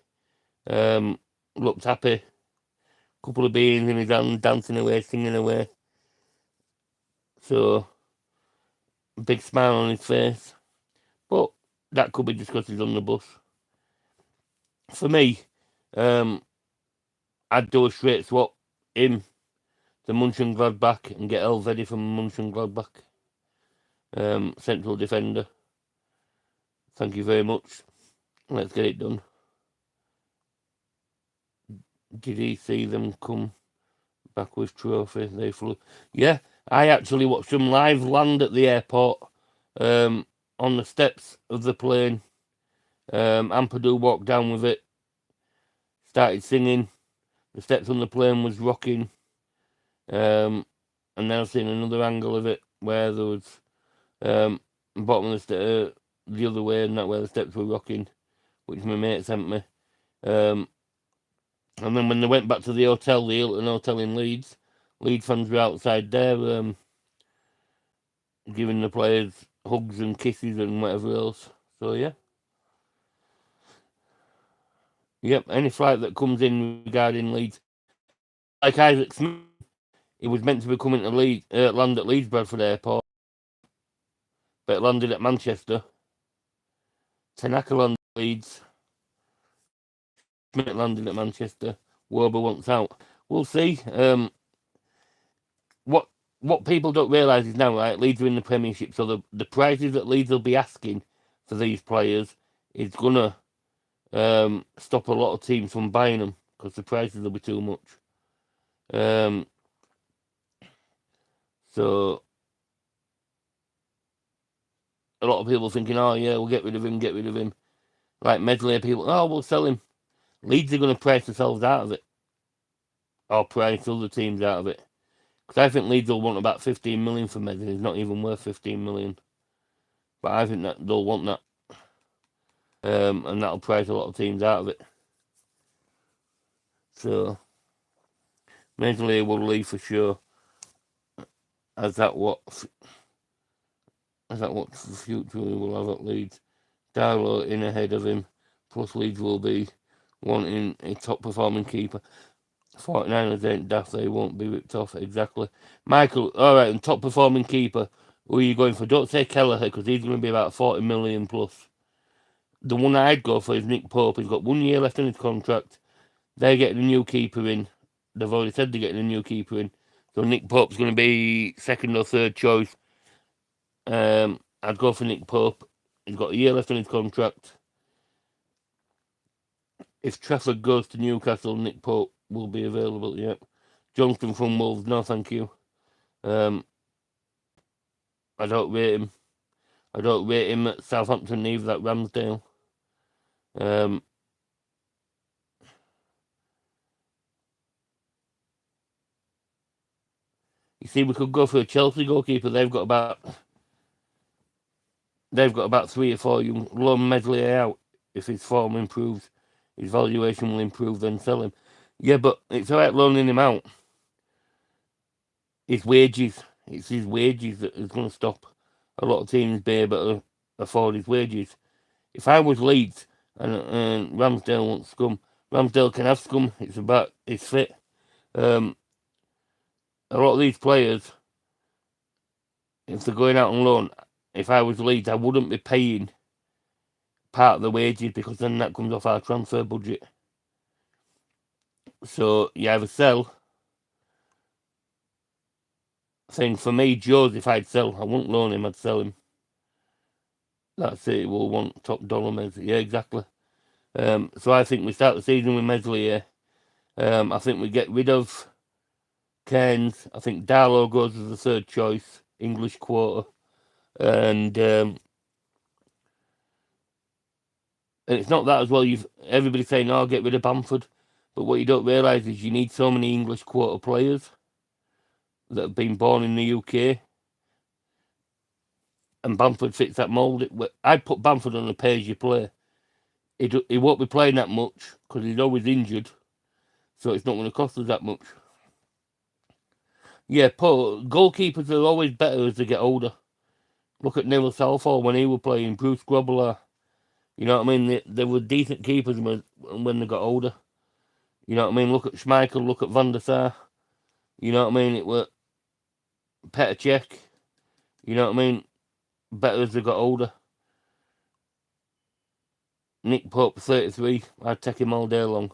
Looked happy. Couple of beans in his hand, dancing away, singing away. So, big smile on his face. But that could be discussed on the bus. For me, I'd do a straight swap. Him, the Mönchengladbach, and get Elvedi from Mönchengladbach. Central defender. Thank you very much. Let's get it done. Did he see them come back with trophy? They flew. Yeah, I actually watched them live land at the airport. On the steps of the plane. Ampadu walked down with it. Started singing. The steps on the plane was rocking. And then I've seen another angle of it where there was bottom of the the other way, and that where the steps were rocking, which my mate sent me. And then when they went back to the hotel, the Hilton Hotel in Leeds, Leeds fans were outside there, giving the players hugs and kisses and whatever else. So yeah. Yep, any flight that comes in regarding Leeds, like Isaac Smith, he was meant to be coming to land at Leeds Bradford Airport, but landed at Manchester. Tanaka landed at Leeds. Smith landed at Manchester. Warber wants out. We'll see. What people don't realise is now, right, Leeds are in the Premiership, so the prices that Leeds will be asking for these players is gonna stop a lot of teams from buying them because the prices will be too much. So a lot of people thinking, oh yeah, we'll get rid of him. Like Medley, people, oh, we'll sell him. Leeds are going to price themselves out of it, or price other teams out of it. Because I think Leeds will want about 15 million for Medley. He's not even worth 15 million. but I think that they'll want that, and that'll price a lot of teams out of it. So Meslier will leave for sure. As that what the future we will have at Leeds. Darlow in ahead of him, plus Leeds will be wanting a top performing keeper. 49ers ain't daft, they won't be ripped off. Exactly. Michael, alright, and top performing keeper, who are you going for? Don't say Kelleher, because he's going to be about 40 million plus. The one I'd go for is Nick Pope. He's got 1 year left in his contract. They're getting a new keeper in. They've already said they're getting a new keeper in. So Nick Pope's going to be second or third choice. I'd go for Nick Pope. He's got a year left on his contract. If Trafford goes to Newcastle, Nick Pope will be available. Yeah. Johnston from Wolves. No, thank you. I don't rate him. I don't rate him at Southampton either. That Ramsdale. You see, we could go for a Chelsea goalkeeper. They've got about 3 or 4. You loan Meslier out. If his form improves, his valuation will improve. Then sell him. Yeah, but it's alright loaning him out. His wages. It's his wages that is going to stop a lot of teams being able to afford his wages. If I was Leeds and Ramsdale wants scum, Ramsdale can have scum. It's about his fit. A lot of these players, if they're going out on loan, if I was Leeds, I wouldn't be paying part of the wages, because then that comes off our transfer budget. So you either sell. Thing for me, Joseph, I'd sell. I wouldn't loan him, I'd sell him. That's it. We'll want top dollar Meslier. Yeah, exactly. So I think we start the season with Meslier. I think we get rid of Cairns. I think Darlow goes as the third choice, English quarter. And it's not that as well. Everybody's saying, "Oh, get rid of Bamford," but what you don't realise is you need so many English quarter players that have been born in the UK, and Bamford fits that mould. I'd put Bamford on a pay-as-you-play. He won't be playing that much because he's always injured, so it's not going to cost us that much. Yeah, goalkeepers are always better as they get older. Look at Neil Southall when he was playing, Bruce Grobbelaar. You know what I mean? They were decent keepers when they got older. You know what I mean? Look at Schmeichel, look at Van der Sar. You know what I mean? It were Petr Cech. You know what I mean? Better as they got older. Nick Pope, 33. I'd take him all day long.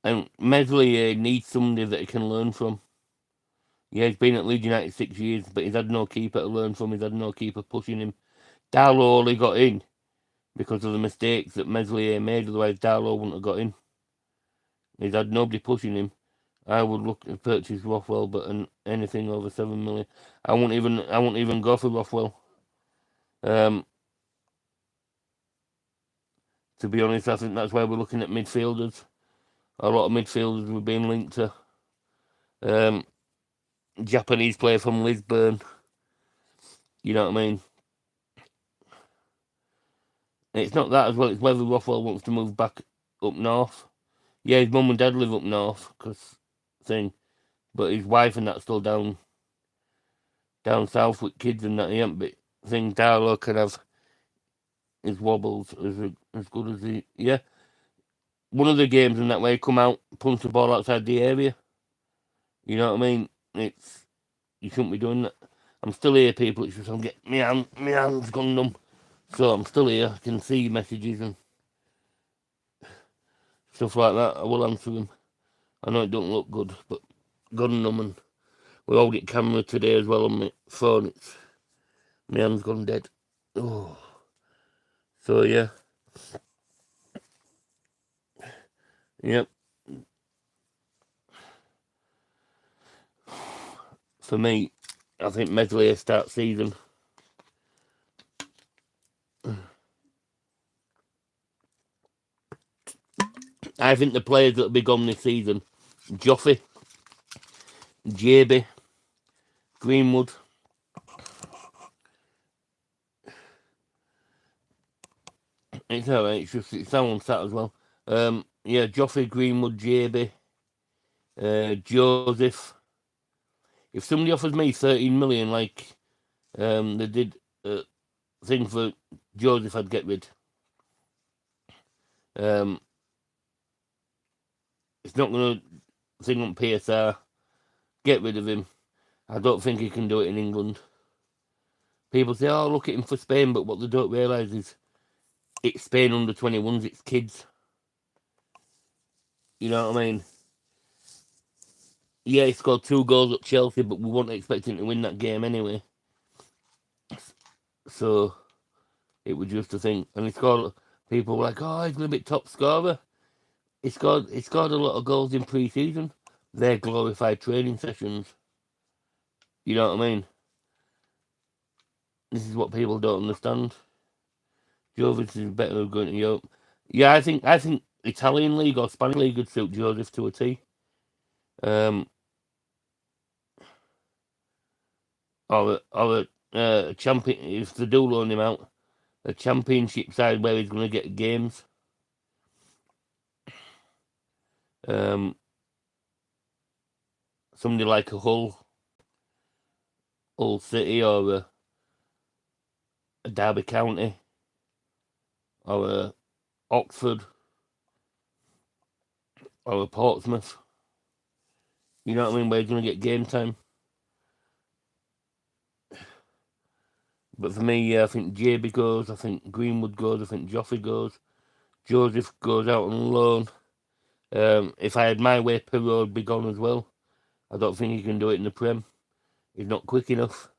And Meslier needs somebody that he can learn from. Yeah, he's been at Leeds United 6 years, but he's had no keeper to learn from. He's had no keeper pushing him. Darlow only got in because of the mistakes that Meslier made. Otherwise, Darlow wouldn't have got in. He's had nobody pushing him. I would look to purchase Rothwell, but anything over 7 million, I won't even go for Rothwell. To be honest, I think that's why we're looking at midfielders. A lot of midfielders were being linked to Japanese player from Lisbon. You know what I mean? It's not that as well. It's whether Rothwell wants to move back up north. Yeah, his mum and dad live up north, but his wife and that's still down south with kids and that. He ain't, but Darlow can have his wobbles as good as he. Yeah, one of the games in that way, come out, punch the ball outside the area. You know what I mean? You shouldn't be doing that. I'm still here, people. It's just I'm getting my hands gone numb. So I'm still here. I can see messages and stuff like that. I will answer them. I know it don't look good, but gone numb, and we all get camera today as well on my phone. My hand's gone dead. Oh. So yeah. Yep. For me, I think Meslier starts season. I think the players that'll be gone this season Joffrey, JB, Greenwood. It's alright, it's just it's someone sat as well. Yeah, Joffrey, Greenwood, JB, Joseph. If somebody offers me 13 million, like they did thing for Joseph, I'd get rid. It's not going to thing on PSR. Get rid of him. I don't think he can do it in England. People say, oh, look at him for Spain, but what they don't realise is it's Spain under 21s, it's kids. You know what I mean? Yeah, he scored 2 goals at Chelsea, but we weren't expecting to win that game anyway. So it was just a thing. And he scored, people were like, oh, he's going to be top scorer. He scored a lot of goals in pre-season. They're glorified training sessions. You know what I mean? This is what people don't understand. Jovic is better than going to Europe. Yeah, I think Italian league or Spanish league would suit Joseph to a T. Or a champion, if they do loan him out, a championship side where he's going to get games. Somebody like a Hull City, or a Derby County, or a Oxford, or a Portsmouth. You know what I mean? Where he's going to get game time. But for me, yeah, I think JB goes, I think Greenwood goes, I think Joffrey goes, Joseph goes out on loan. If I had my way, Pirro would be gone as well. I don't think he can do it in the Prem. He's not quick enough.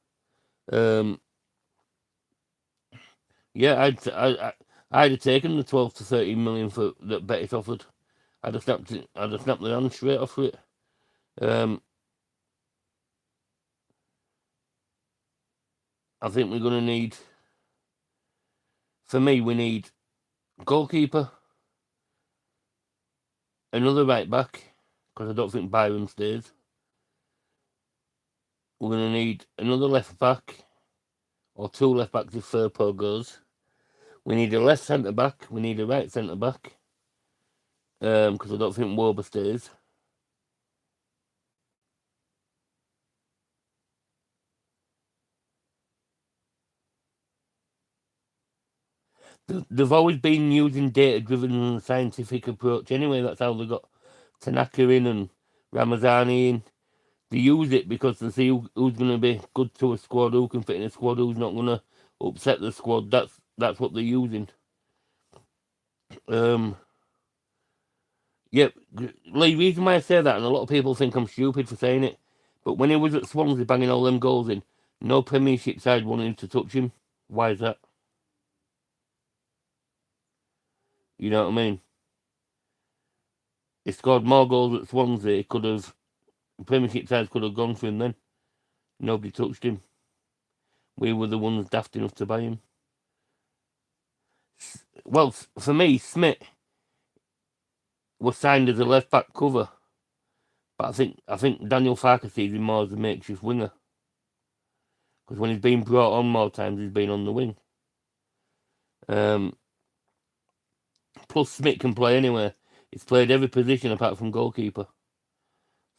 Yeah, I'd have taken the 12 to 13 million for that Betis offered. I'd have snapped the hand straight off it. I think we're gonna need. For me, we need goalkeeper, another right back, because I don't think Byron stays. We're gonna need another left back, or 2 left backs if Firpo goes. We need a left centre back. We need a right centre back. Because I don't think Woba stays. They've always been using data-driven scientific approach anyway. That's how they got Tanaka in and Ramazani in. They use it because they see who's going to be good to a squad, who can fit in a squad, who's not going to upset the squad. That's what they're using. Yep, Lee, reason why I say that, and a lot of people think I'm stupid for saying it, but when he was at Swansea banging all them goals in, no Premiership side wanted to touch him. Why is that? You know what I mean? He scored more goals at Swansea. Premiership sides could have gone for him then. Nobody touched him. We were the ones daft enough to buy him. Well, for me, Smith was signed as a left back cover, but I think Daniel Farke sees him more as a makeshift winger, because when he's been brought on more times, he's been on the wing. Plus, Smith can play anywhere. He's played every position apart from goalkeeper.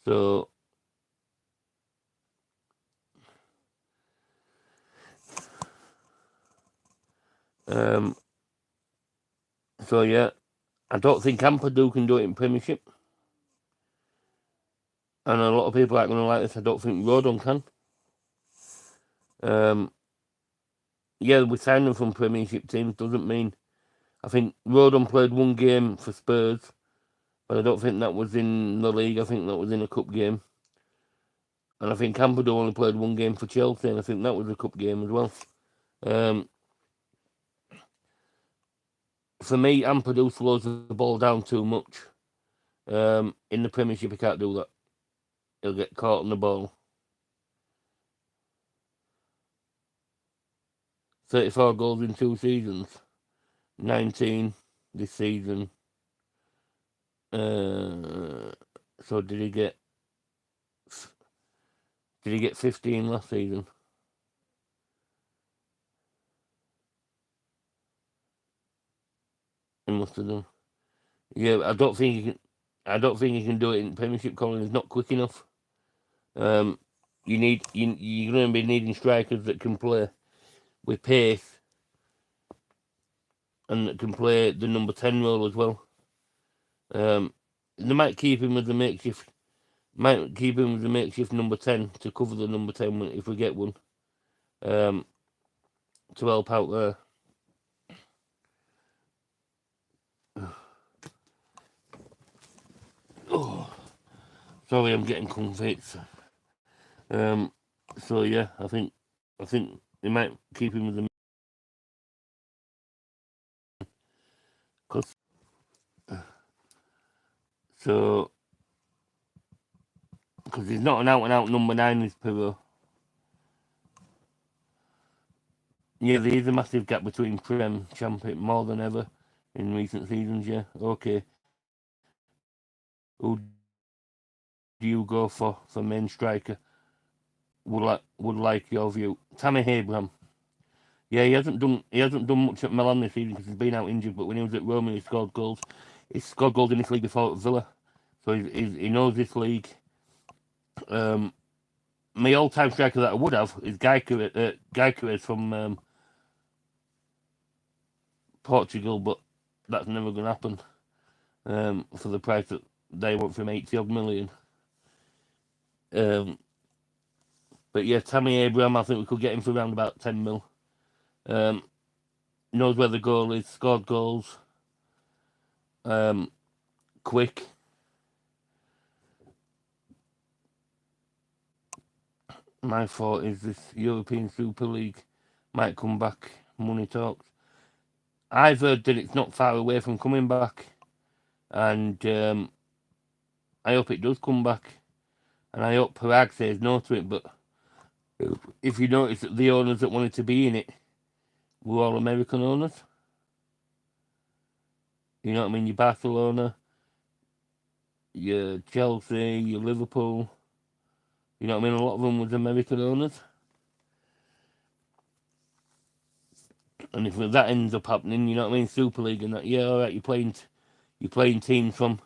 So yeah, I don't think Ampadu can do it in Premiership. And a lot of people aren't going to like this. I don't think Rodon can. Yeah, we signed him from Premiership teams. Doesn't mean. I think Rodon played 1 game for Spurs, but I don't think that was in the league. I think that was in a cup game. And I think Ampadu only played 1 game for Chelsea, and I think that was a cup game as well. For me, Ampadu slows the ball down too much. In the Premiership, he can't do that. He'll get caught on the ball. 34 goals in 2 seasons. 19 this season. So did he get 15 last season? He must have done. Yeah, I don't think he can do it in Premiership. Colin is not quick enough. You're going to be needing strikers that can play with pace and that can play the number 10 role as well. They might keep him as the makeshift. Might keep him as the makeshift number 10 to cover the number 10 if we get one. To help out there. Oh, sorry, I'm getting comfy. So yeah, I think they might keep him as the because he's not an out and out number 9. This Pirro. Yeah, there is a massive gap between Prem champion more than ever in recent seasons. Yeah, okay. Who do you go for main striker? Would like your view. Tammy Abraham. Yeah, he hasn't done much at Milan this season because he's been out injured. But when he was at Roma, he scored goals. He scored goals in this league before at Villa, so he knows this league. My all-time striker that I would have is Gyökeres from Portugal, but that's never going to happen for the price that they want from 80-odd million. But yeah, Tammy Abraham, I think we could get him for around about 10 mil. Knows where the goal is, scored goals, quick. My thought is this European Super League might come back. Money talks. I've heard that it's not far away from coming back, and I hope it does come back, and I hope Parag says no to it. But if you notice that the owners that wanted to be in it were all American owners, you know what I mean? Your Barcelona, your Chelsea, your Liverpool, you know what I mean? A lot of them was American owners. And if that ends up happening, you know what I mean? Super League and that, yeah, all right, you're playing teams from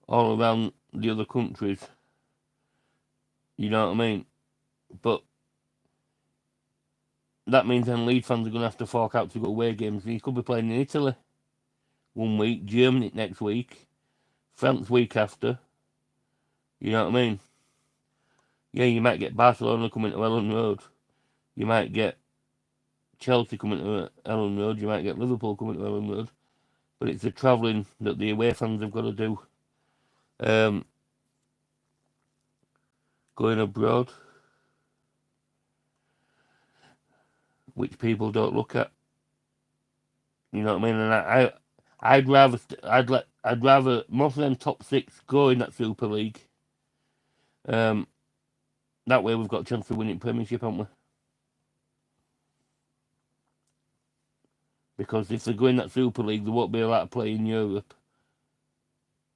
all around the other countries. You know what I mean? But that means then Leeds fans are going to have to fork out to go away games. You could be playing in Italy one week, Germany next week, France week after. You know what I mean? Yeah, you might get Barcelona coming to Ellen Road. You might get Chelsea coming to Ellen Road. You might get Liverpool coming to Ellen Road. But it's the travelling that the away fans have got to do. Going abroad, which people don't look at. You know what I mean? And I'd rather most of them top 6 go in that Super League. That way we've got a chance to win it Premiership, haven't we? Because if they go in that Super League, there won't be a lot of play in Europe.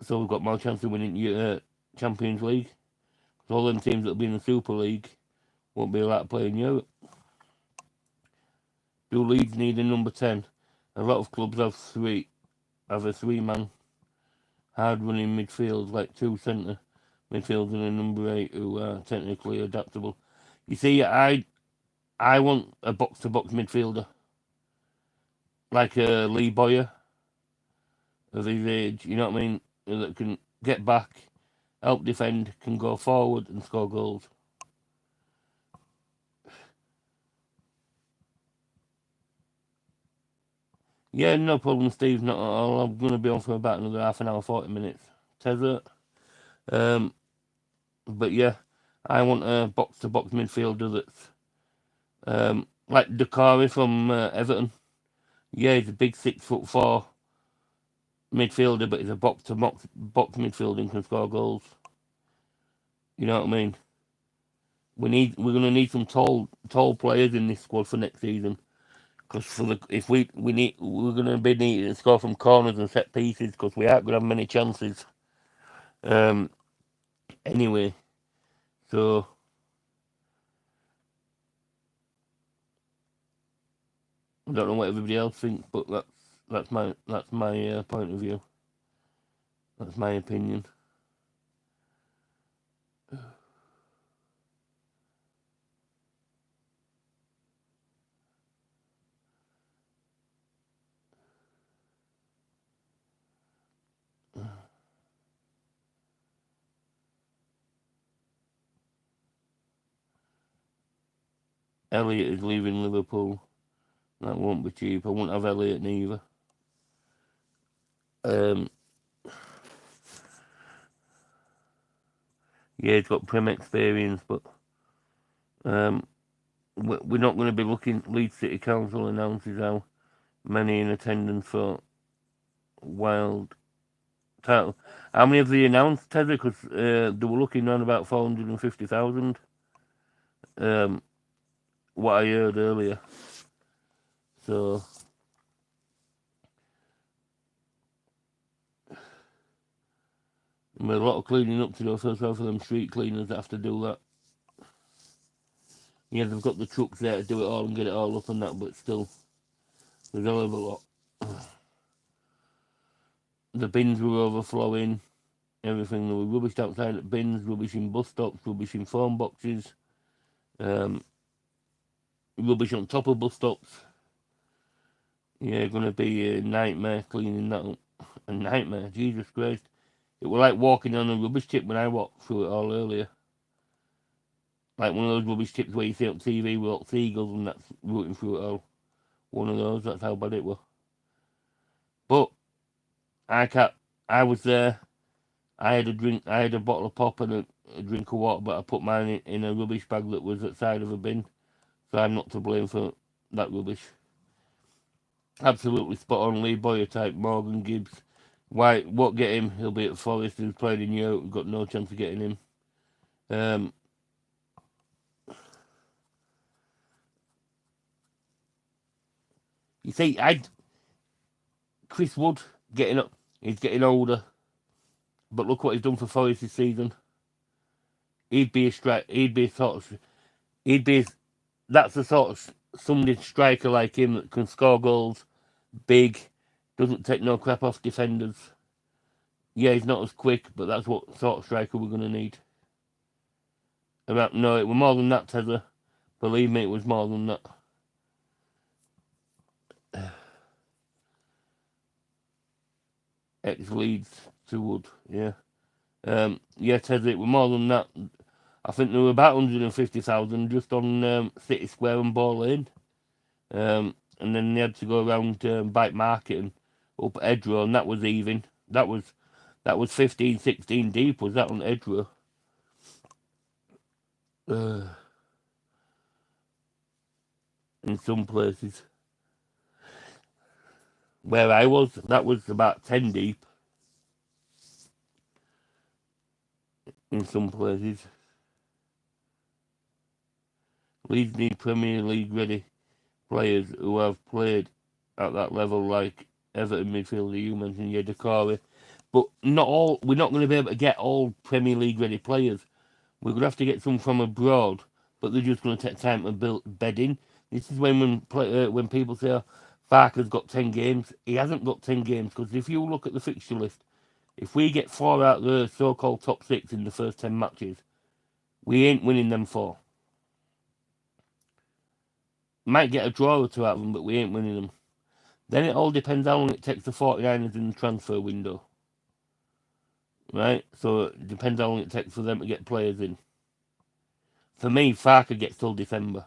So we've got more chance of winning Champions League. So all them teams that'll be in the Super League won't be a lot of play in Europe. Do Leeds need a number 10? A lot of clubs have a 3-man hard-running midfield, like 2 centre midfielders and a number 8 who are technically adaptable. You see, I want a box-to-box midfielder, like a Lee Boyer of his age, you know what I mean, that can get back, help defend, can go forward and score goals. Yeah, no problem, Steve. Not at all. I'm going to be on for about another half an hour, 40 minutes. Tezert. But yeah, I want a box-to-box midfielder that's like Dakari from Everton. Yeah, he's a big 6'4" midfielder, but he's a box-to-box midfielder and can score goals. You know what I mean? We're going to need some tall players in this squad for next season. Because we're going to be needing to score from corners and set pieces because we aren't going to have many chances. Anyway, so I don't know what everybody else thinks, but that's my point of view. That's my opinion. Elliot is leaving Liverpool. That won't be cheap. I won't have Elliot neither. Yeah, he's got Prem experience, but we're not going to be looking. Leeds City Council announces how many in attendance for Wild title. How many have they announced, Teddy? Because they were looking around about 450,000. What I heard earlier. So there's a lot of cleaning up to do. So for them street cleaners that have to do that. Yeah, they've got the trucks there to do it all and get it all up and that, but still, there's a hell of a lot. The bins were overflowing. Everything. There was rubbish outside at bins, rubbish in bus stops, rubbish in phone boxes, rubbish on top of bus stops. Yeah, gonna be a nightmare cleaning that up. A nightmare, Jesus Christ. It was like walking on a rubbish tip when I walked through it all earlier. Like one of those rubbish tips where you see on TV with all seagulls and that's rooting through it all. One of those, that's how bad it was. But I was there. I had a bottle of pop and a drink of water, but I put mine in a rubbish bag that was at the side of a bin. So I'm not to blame for that rubbish. Absolutely spot on. Lee Boyer type, Morgan Gibbs. Why? Won't get him. He'll be at Forest. Who's played in Europe. We've got no chance of getting him. You see, Chris Wood getting up. He's getting older, but look what he's done for Forest this season. He'd be a strike. He'd be a sort of. He'd be. That's the sort of somebody striker like him that can score goals, big, doesn't take no crap off defenders. Yeah, he's not as quick, but that's what sort of striker we're going to need. No, it was more than that, Tether. Believe me, it was more than that. Ex-Leeds to Wood, yeah. Yeah, Tether, it was more than that. I think there were about 150,000 just on City Square and Ball Lane. And then they had to go around Bike Market and up Edgware, and that was even. That was 15, 16 deep, was that on Edgware? In some places. Where I was, that was about 10 deep. In some places. Leeds need Premier League ready players who have played at that level, like Everton midfielder you mentioned, Yedekari. But not all. We're not going to be able to get all Premier League ready players. We're going to have to get some from abroad, but they're just going to take time to build bedding. This is when people say, oh, Farker's got 10 games. He hasn't got 10 games, because if you look at the fixture list, if we get 4 out of the so-called top 6 in the first 10 matches, we ain't winning them 4. Might get a draw or 2 out of them, but we ain't winning them. Then it all depends how long it takes the 49ers in the transfer window. Right? So it depends how long it takes for them to get players in. For me, Farker gets till December.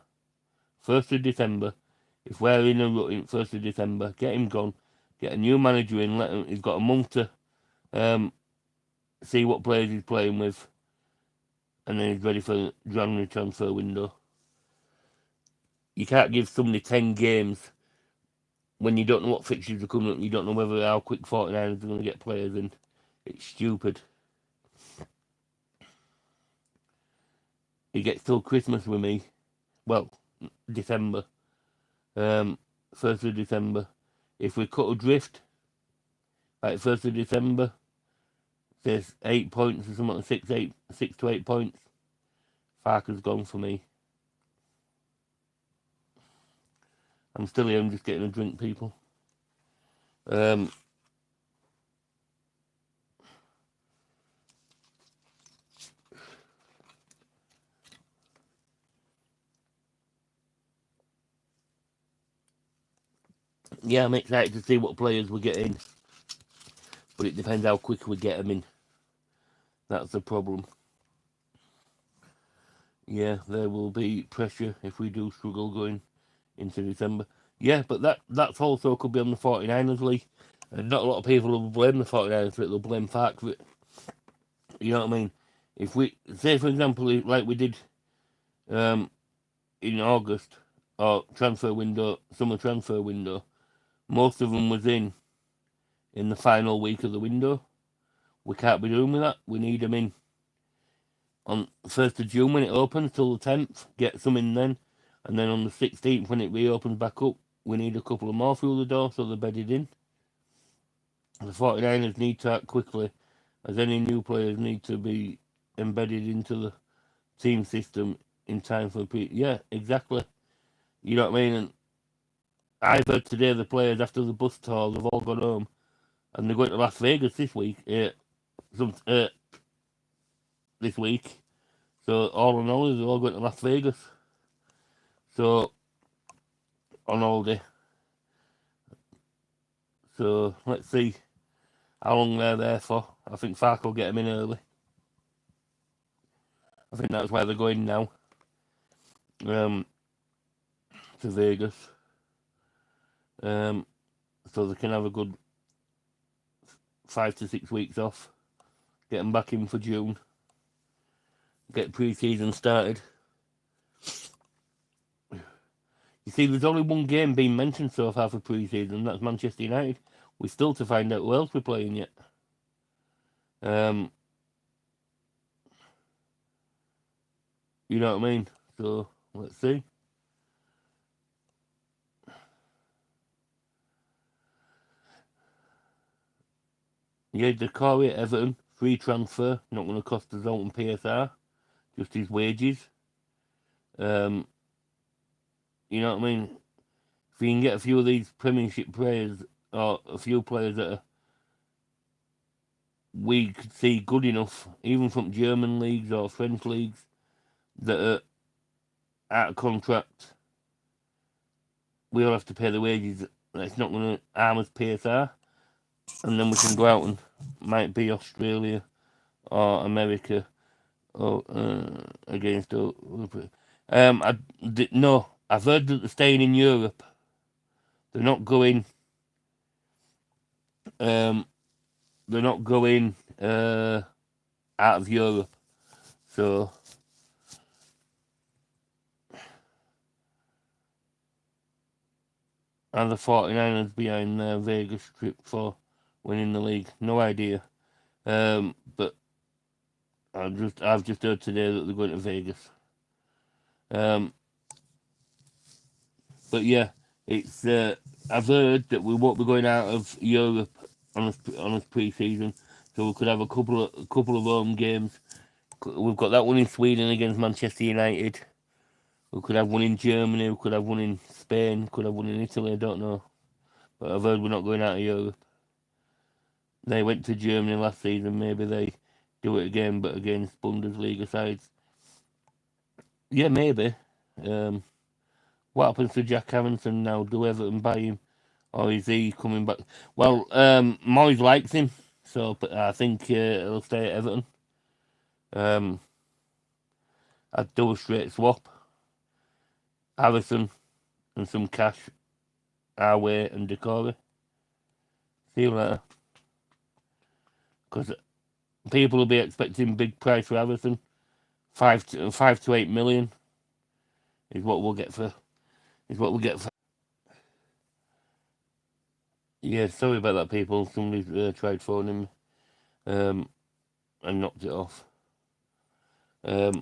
1st of December. If we're in a rut in 1st of December, get him gone. Get a new manager in. He's got a month to see what players he's playing with. And then he's ready for the January transfer window. You can't give somebody 10 games when you don't know what fixtures are coming up. You don't know whether how quick 49ers are going to get players in. It's stupid. He gets till Christmas with me. Well, December. 1st of December. If we cut adrift, like 1st of December, Says 8 points or something, 6 to 8 points. Farker's gone for me. I'm still here, I'm just getting a drink, people. Yeah, I'm excited to see what players we get in. But it depends how quick we get them in. That's the problem. Yeah, there will be pressure if we do struggle going into December. Yeah, but that's also could be on the 49ers league. And not a lot of people will blame the 49ers for it, they'll blame Fark for it. You know what I mean? If we, say for example, like we did in August, or transfer window, summer transfer window, most of them was in the final week of the window. We can't be doing with that. We need them in on 1st of June when it opens till the 10th. Get some in then. And then on the 16th when it reopens back up, we need a couple of more through the door so they're bedded in. The 49ers need to act quickly, as any new players need to be embedded into the team system in time for yeah, exactly. You know what I mean? And I've heard today the players after the bus tour, they've all gone home and they're going to Las Vegas this week. This week. So all in all, they're all going to Las Vegas. So on holiday. So let's see how long they're there for. I think Fark will get them in early. I think that's why they're going now. To Vegas. So they can have a good 5 to 6 weeks off. Get them back in for June. Get pre-season started. You see, there's only one game being mentioned so far for pre-season. That's Manchester United. We're still to find out who else we're playing yet. You know what I mean? So let's see. Yeah, Decore at Everton, free transfer, not going to cost us out on PSR, just his wages. You know what I mean? If you can get a few of these Premiership players, or a few players that we could see good enough, even from German leagues or French leagues, that are out of contract, we'll have to pay the wages. That's not going to harm us PSR. And then we can go out and might be Australia or America or against. No, I've heard that they're staying in Europe. They're not going. They're not going out of Europe. So are the 49ers behind their Vegas trip for winning the league? No idea. But I've just heard today that they're going to Vegas. But yeah, it's I've heard that we won't be going out of Europe on a pre-season, so we could have a couple of home games. We've got that one in Sweden against Manchester United. We could have one in Germany. We could have one in Spain. Could have one in Italy. I don't know, but I've heard we're not going out of Europe. They went to Germany last season. Maybe they do it again, but against Bundesliga sides. Yeah, maybe. What happens to Jack Harrison now? Do Everton buy him, or is he coming back? Well, Moyes likes him, so but I think he'll stay at Everton. I'd do a straight swap. Harrison and some cash our way and Decore. See you later. Because people will be expecting big price for Harrison. 5 to 8 million is what we'll get for. Yeah, sorry about that, people. Somebody tried phoning me, and knocked it off. I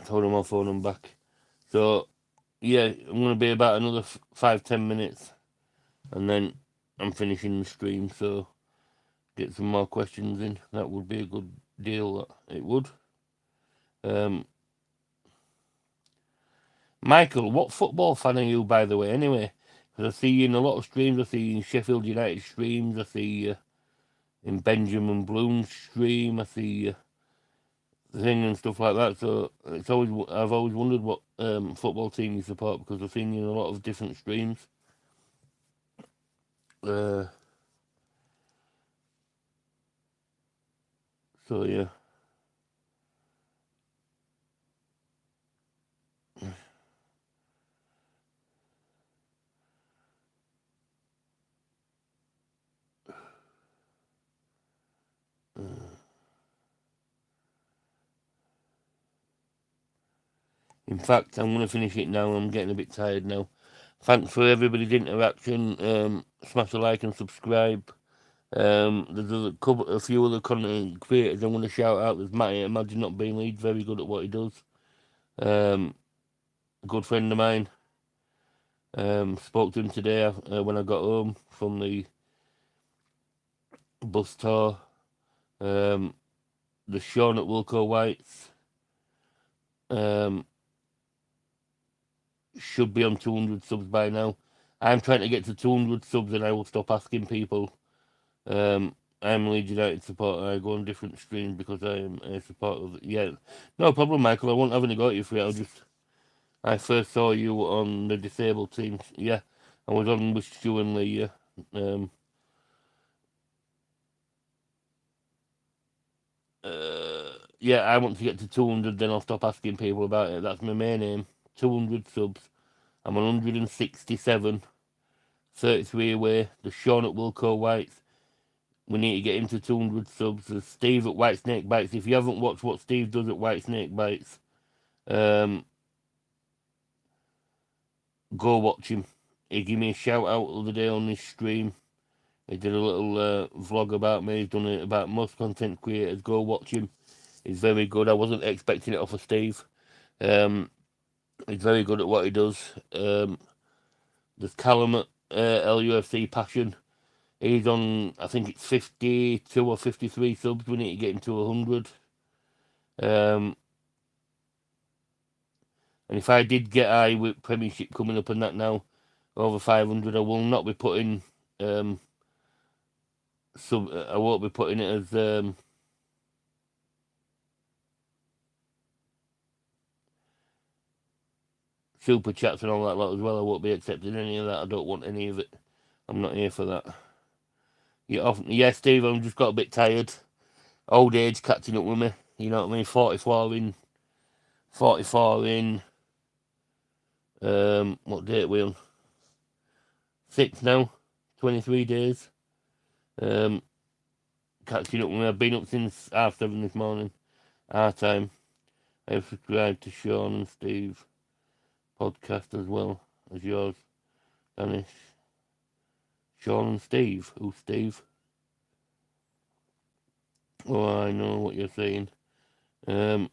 told him I'll phone him back. So, yeah, I'm going to be about another 5-10 minutes, and then I'm finishing the stream. So, get some more questions in. That would be a good deal. It would. Um, Michael, what football fan are you, by the way? Anyway, because I see you in a lot of streams. I see you in Sheffield United streams. I see you in Benjamin Bloom's stream. I see you thing and stuff like that. So I've always wondered what football team you support because I've seen you in a lot of different streams. Uh, so yeah. In fact, I'm gonna finish it now. I'm getting a bit tired now. Thanks for everybody's interaction. Smash a like and subscribe. There's a few other content creators I want to shout out. There's Matty at Imagine Not Being Lead, very good at what he does. A good friend of mine. Spoke to him today when I got home from the bus tour. The Sean at Wilco Whites should be on 200 subs by now. I'm trying to get to 200 subs and I will stop asking people. I'm a Leeds United supporter. I go on different streams because I am a supporter of. Yeah, no problem, Michael. I won't have any got you for it. I first saw you on the disabled team. Yeah, I was on with Stu and Lee. Um, yeah, I want to get to 200, then I'll stop asking people about it. That's my main aim. 200 subs. I'm on 167, 33 away. The Sean at Wilco Whites. We need to get into 200 subs. There's Steve at White Snake Bites. If you haven't watched what Steve does at White Snake Bites, go watch him. He gave me a shout out the other day on this stream. He did a little vlog about me. He's done it about most content creators. Go watch him. He's very good. I wasn't expecting it off of Steve. He's very good at what he does. There's Callum at LUFC Passion. He's on, I think it's 52 or 53 subs. We need to get him to 100. And if I did get high with Premiership coming up and that now, over 500, I will not be putting I won't be putting it as super chats and all that lot as well. I won't be accepting any of that. I don't want any of it. I'm not here for that. Yeah, Steve, I'm just got a bit tired. Old age catching up with me. You know what I mean? 44 in. What date are we on? 6 now. 23 days. Catching up with me. I've been up since 7:30 this morning. Our time. I have subscribed to Sean and Steve podcast as well as yours, Danish. Sean and Steve. Who's Steve? Oh, I know what you're saying. A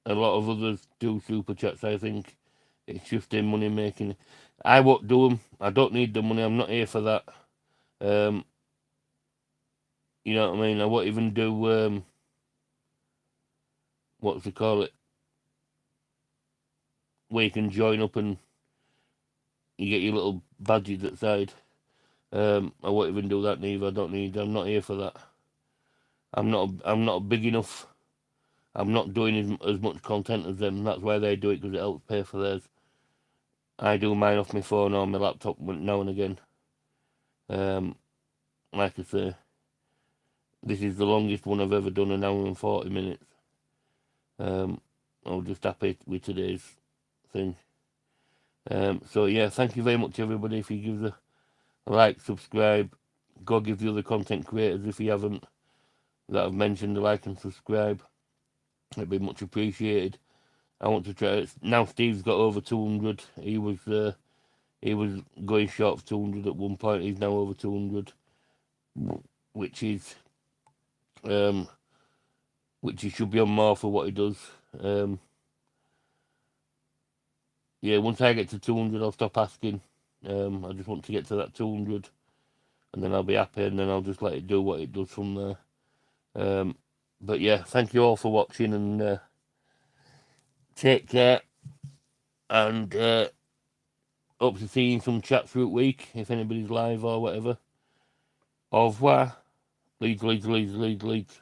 lot of others do super chats. I think it's just their money making. I won't do them. I don't need the money. I'm not here for that. You know what I mean? I won't even do what's they call it, where you can join up and you get your little badges at side. I won't even do that neither. I'm not here for that. I'm not big enough. I'm not doing as much content as them. That's why they do it, because it helps pay for theirs. I do mine off my phone or my laptop now and again. Like I say, this is the longest one I've ever done, an hour and 40 minutes. I'm just happy with today's thing. So yeah, thank you very much, everybody. If you give a like, subscribe, go give the other content creators, if you haven't, that I've mentioned, a like and subscribe. It'd be much appreciated. I want to try it. Now Steve's got over 200. He was going short of 200 at one point. He's now over 200, which is which he should be on more for what he does. Yeah, once I get to 200, I'll stop asking. I just want to get to that 200. and then I'll be happy, and then I'll just let it do what it does from there. But yeah, thank you all for watching, and take care, and hope to see you in some chat through week, if anybody's live or whatever. Au revoir. Leeds.